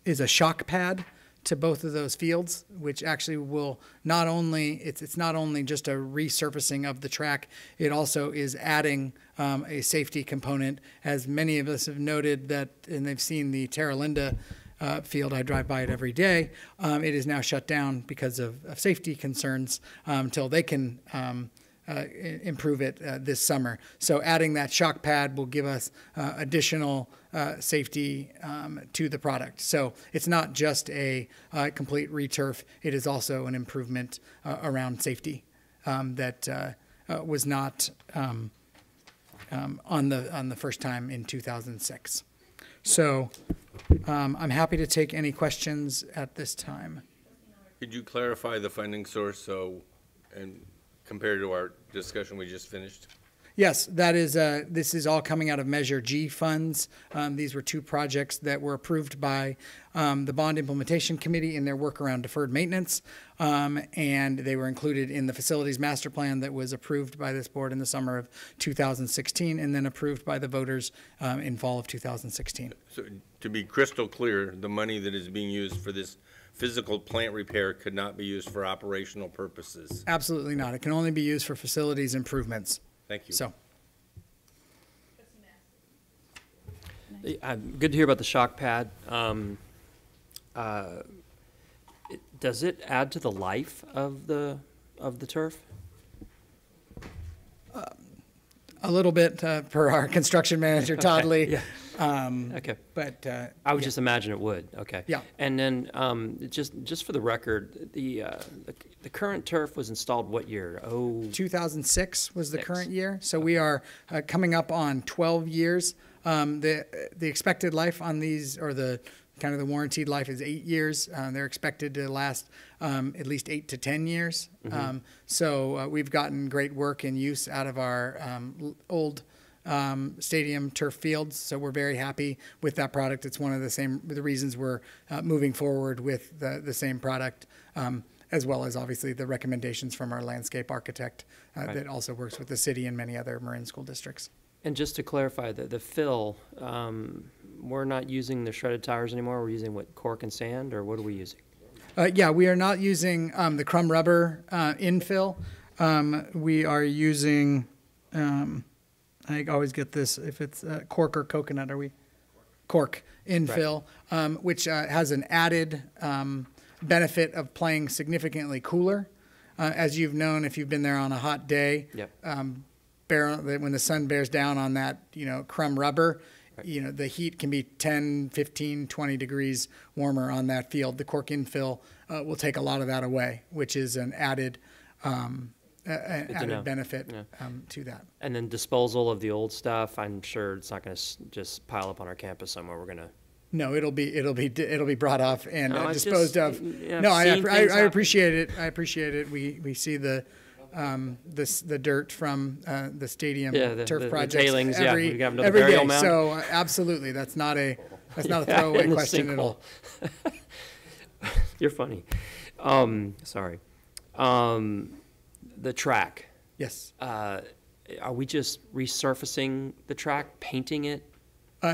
Speaker 4: is a shock pad to both of those fields, which actually will not only, it's not only just a resurfacing of the track, it also is adding a safety component. As many of us have noted that, and they've seen the Terra Linda field, I drive by it every day, it is now shut down because of safety concerns until they can improve it this summer. So adding that shock pad will give us additional safety to the product. So it's not just a complete returf, it is also an improvement around safety that was not on the first time in 2006. So I'm happy to take any questions at this time.
Speaker 17: Could you clarify the funding source and compared to our discussion we just finished?
Speaker 4: Yes, that is. This is all coming out of Measure G funds. These were 2 projects that were approved by the Bond Implementation Committee in their work around deferred maintenance, and they were included in the Facilities Master Plan that was approved by this board in the summer of 2016, and then approved by the voters in fall of 2016.
Speaker 17: So, to be crystal clear, the money that is being used for this physical plant repair could not be used for operational purposes?
Speaker 4: Absolutely not. It can only be used for facilities improvements.
Speaker 17: Thank you.
Speaker 4: So,
Speaker 6: good to hear about the shock pad. Does it add to the life of the turf?
Speaker 4: a little bit per our construction manager, Todd Lee.
Speaker 6: Yeah.
Speaker 4: Okay. But
Speaker 6: I would just imagine it would. Okay.
Speaker 4: Yeah.
Speaker 6: And then just for the record, the current turf was installed what year?
Speaker 4: 2006 was the current year. So we are coming up on 12 years. The expected life on these, or the kind of the warranted life, is 8 years. They're expected to last at least 8 to 10 years. Mm-hmm. So we've gotten great work and use out of our old stadium turf fields. So we're very happy with that product. It's one of the reasons we're moving forward with the same product, as well as obviously the recommendations from our landscape architect that also works with the city and many other Marin school districts.
Speaker 6: And just to clarify, the fill, we're not using the shredded tires anymore. We're using what, cork and sand, or what are we using?
Speaker 4: Yeah, we are not using the crumb rubber infill. We are using, I always get this, if it's cork or coconut, cork infill, right. Which has an added benefit of playing significantly cooler. As you've known, if you've been there on a hot day,
Speaker 6: Yep.
Speaker 4: when the sun bears down on that, crumb rubber, the heat can be 10, 15, 20 degrees warmer on that field. The cork infill will take a lot of that away, which is an added benefit to that.
Speaker 6: And then disposal of the old stuff, I'm sure it's not going to just pile up on our campus somewhere. We're going to.
Speaker 4: No, it'll be brought off and disposed of.
Speaker 6: Yeah,
Speaker 4: No, I
Speaker 6: happen.
Speaker 4: appreciate it. I appreciate it. We see the dirt from the stadium turf project
Speaker 6: tailings, we got another
Speaker 4: every
Speaker 6: burial
Speaker 4: day.
Speaker 6: mound.
Speaker 4: So absolutely, that's not a throwaway question at all.
Speaker 6: You're funny. Sorry. The track.
Speaker 4: Yes.
Speaker 6: Are we just resurfacing the track, painting it?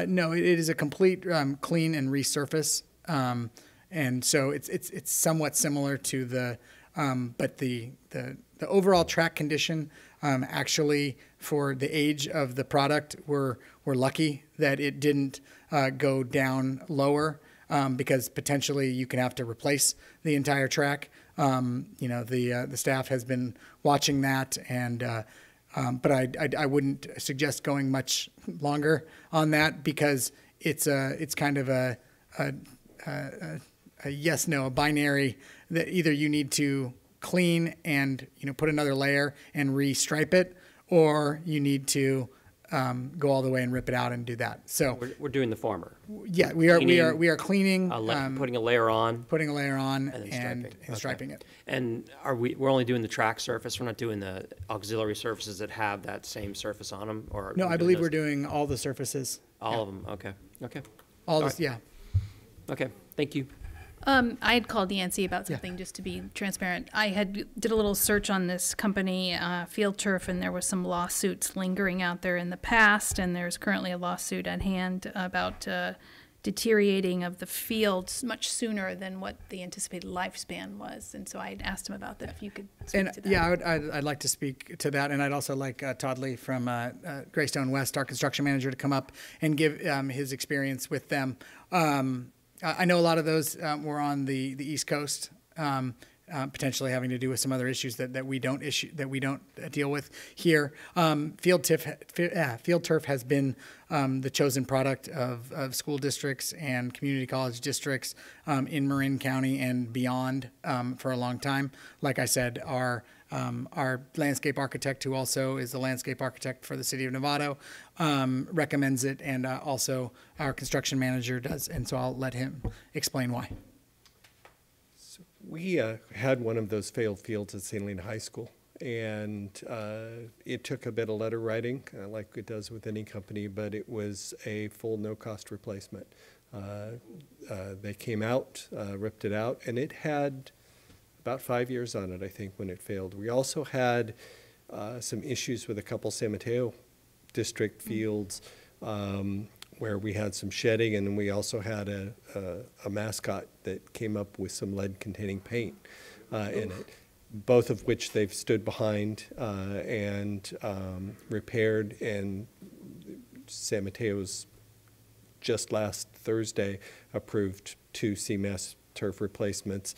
Speaker 4: No, it is a complete clean and resurface, and so it's somewhat similar to the, but the overall track condition, actually for the age of the product, we're lucky that it didn't go down lower, because potentially you can have to replace the entire track. The staff has been watching that, and but I wouldn't suggest going much longer on that, because it's kind of a yes no, a binary, that either you need to clean and put another layer and restripe it, or you need to go all the way and rip it out and do that. So
Speaker 6: we're doing the former.
Speaker 4: Yeah, we are cleaning,
Speaker 6: putting a layer on,
Speaker 4: and striping it.
Speaker 6: And we're only doing the track surface. We're not doing the auxiliary surfaces that have that same surface on them, or
Speaker 4: no, I believe we're doing all the surfaces.
Speaker 6: All of them. Okay.
Speaker 4: All this, yeah.
Speaker 6: Okay. Thank you.
Speaker 1: I had called Yancy about something, just to be transparent. I did a little search on this company, Field Turf, and there was some lawsuits lingering out there in the past, and there's currently a lawsuit at hand about deteriorating of the fields much sooner than what the anticipated lifespan was. And so I had asked him about that, if you could speak to that.
Speaker 4: Yeah, I'd like to speak to that, and I'd also like Todd Lee from Greystone West, our construction manager, to come up and give his experience with them. I know a lot of those were on the East Coast, potentially having to do with some other issues that we don't deal with here. Field Turf has been the chosen product of school districts and community college districts in Marin County and beyond for a long time. Like I said, our landscape architect, who also is the landscape architect for the city of Novato, recommends it, and also our construction manager does, and so I'll let him explain why.
Speaker 20: So we had one of those failed fields at St. Helena High School, and it took a bit of letter writing, like it does with any company, but it was a full no-cost replacement. They came out, ripped it out, and it had about 5 years on it, I think, when it failed. We also had some issues with a couple San Mateo district fields where we had some shedding, and then we also had a mascot that came up with some lead-containing paint in it, both of which they've stood behind and repaired. And San Mateo's just last Thursday approved 2 CMAS turf replacements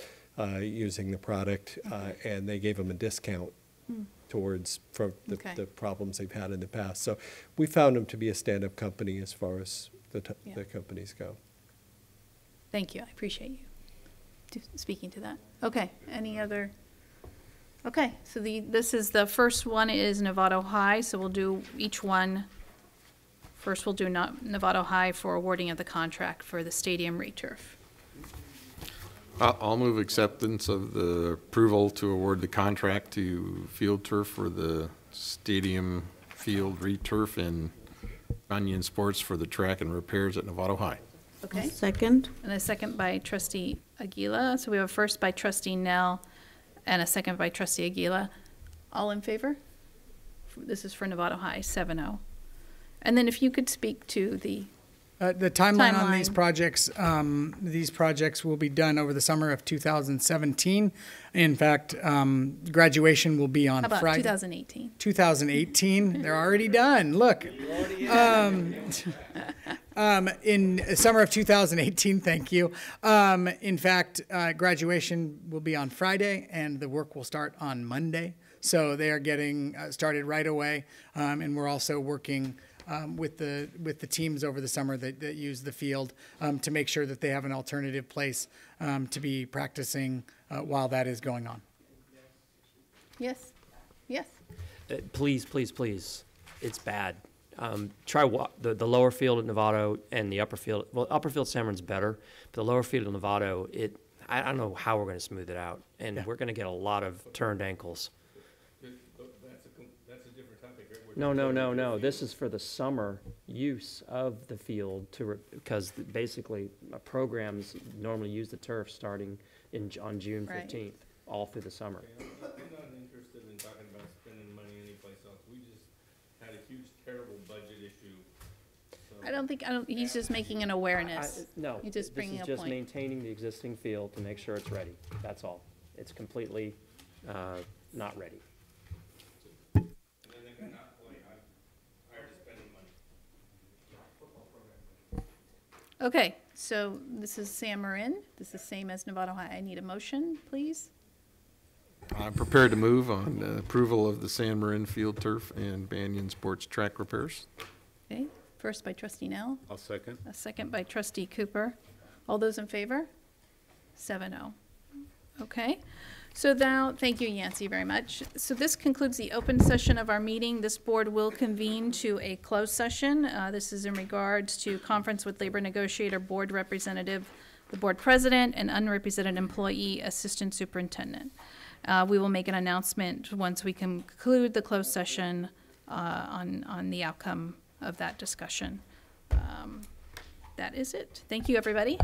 Speaker 20: using the product, and they gave them a discount towards the problems they've had in the past. So we found them to be a stand-up company as far as the companies go.
Speaker 1: Thank you. I appreciate you speaking to that. Okay. Any other? Okay. So this is the first one is Novato High. So we'll do each one. First, we'll do Novato High for awarding of the contract for the stadium returf.
Speaker 19: I'll move acceptance of the approval to award the contract to Field Turf for the stadium field returf and Onion Sports for the track and repairs at Novato High.
Speaker 1: Okay.
Speaker 7: Second.
Speaker 1: And a second by Trustee Aguila. So we have a first by Trustee Nell and a second by Trustee Aguila. All in favor? This is for Novato High, 7-0. And then if you could speak to the
Speaker 4: timeline on these projects will be done over the summer of 2017. In fact, graduation will be on
Speaker 1: How about
Speaker 4: Friday.
Speaker 1: 2018?
Speaker 4: 2018, they're already done. Look. In summer of 2018, thank you. In fact, graduation will be on Friday and the work will start on Monday. So they are getting started right away. And we're also working with the teams over the summer that use the field to make sure that they have an alternative place to be practicing while that is going on.
Speaker 1: Yes, yes.
Speaker 6: Please, please, please, it's bad. Try the lower field at Novato and the upper field. Well, upper field San Marin's better, but the lower field at Novato, I don't know how we're going to smooth it out, and we're going to get a lot of turned ankles.
Speaker 17: That's a different topic, right?
Speaker 6: No. This is for the summer use of the field because basically programs normally use the turf starting on June 15th, all through the summer.
Speaker 17: I'm not interested in talking about spending money anyplace else. We just had a huge, terrible budget issue. So
Speaker 1: he's just making an awareness.
Speaker 6: No,
Speaker 1: He's just bringing
Speaker 6: this
Speaker 1: a
Speaker 6: is just
Speaker 1: point.
Speaker 6: maintaining the existing field to make sure it's ready. That's all. It's completely not ready.
Speaker 17: And then they cannot play. I'm tired of spending money.
Speaker 1: Okay, so this is San Marin. This is the same as Novato High. I need a motion, please.
Speaker 19: I'm prepared to move on approval of the San Marin field turf and Banyan sports track repairs.
Speaker 1: Okay, first by trustee Nell,
Speaker 5: I'll second.
Speaker 1: a second by trustee Cooper. All those in favor? 7-0. Okay, so now, thank you, Yancy, very much. So this concludes the open session of our meeting. This board will convene to a closed session. This is in regards to conference with labor negotiator, board representative, the board president, and unrepresented employee assistant superintendent. We will make an announcement once we conclude the closed session on the outcome of that discussion. That is it. Thank you, everybody.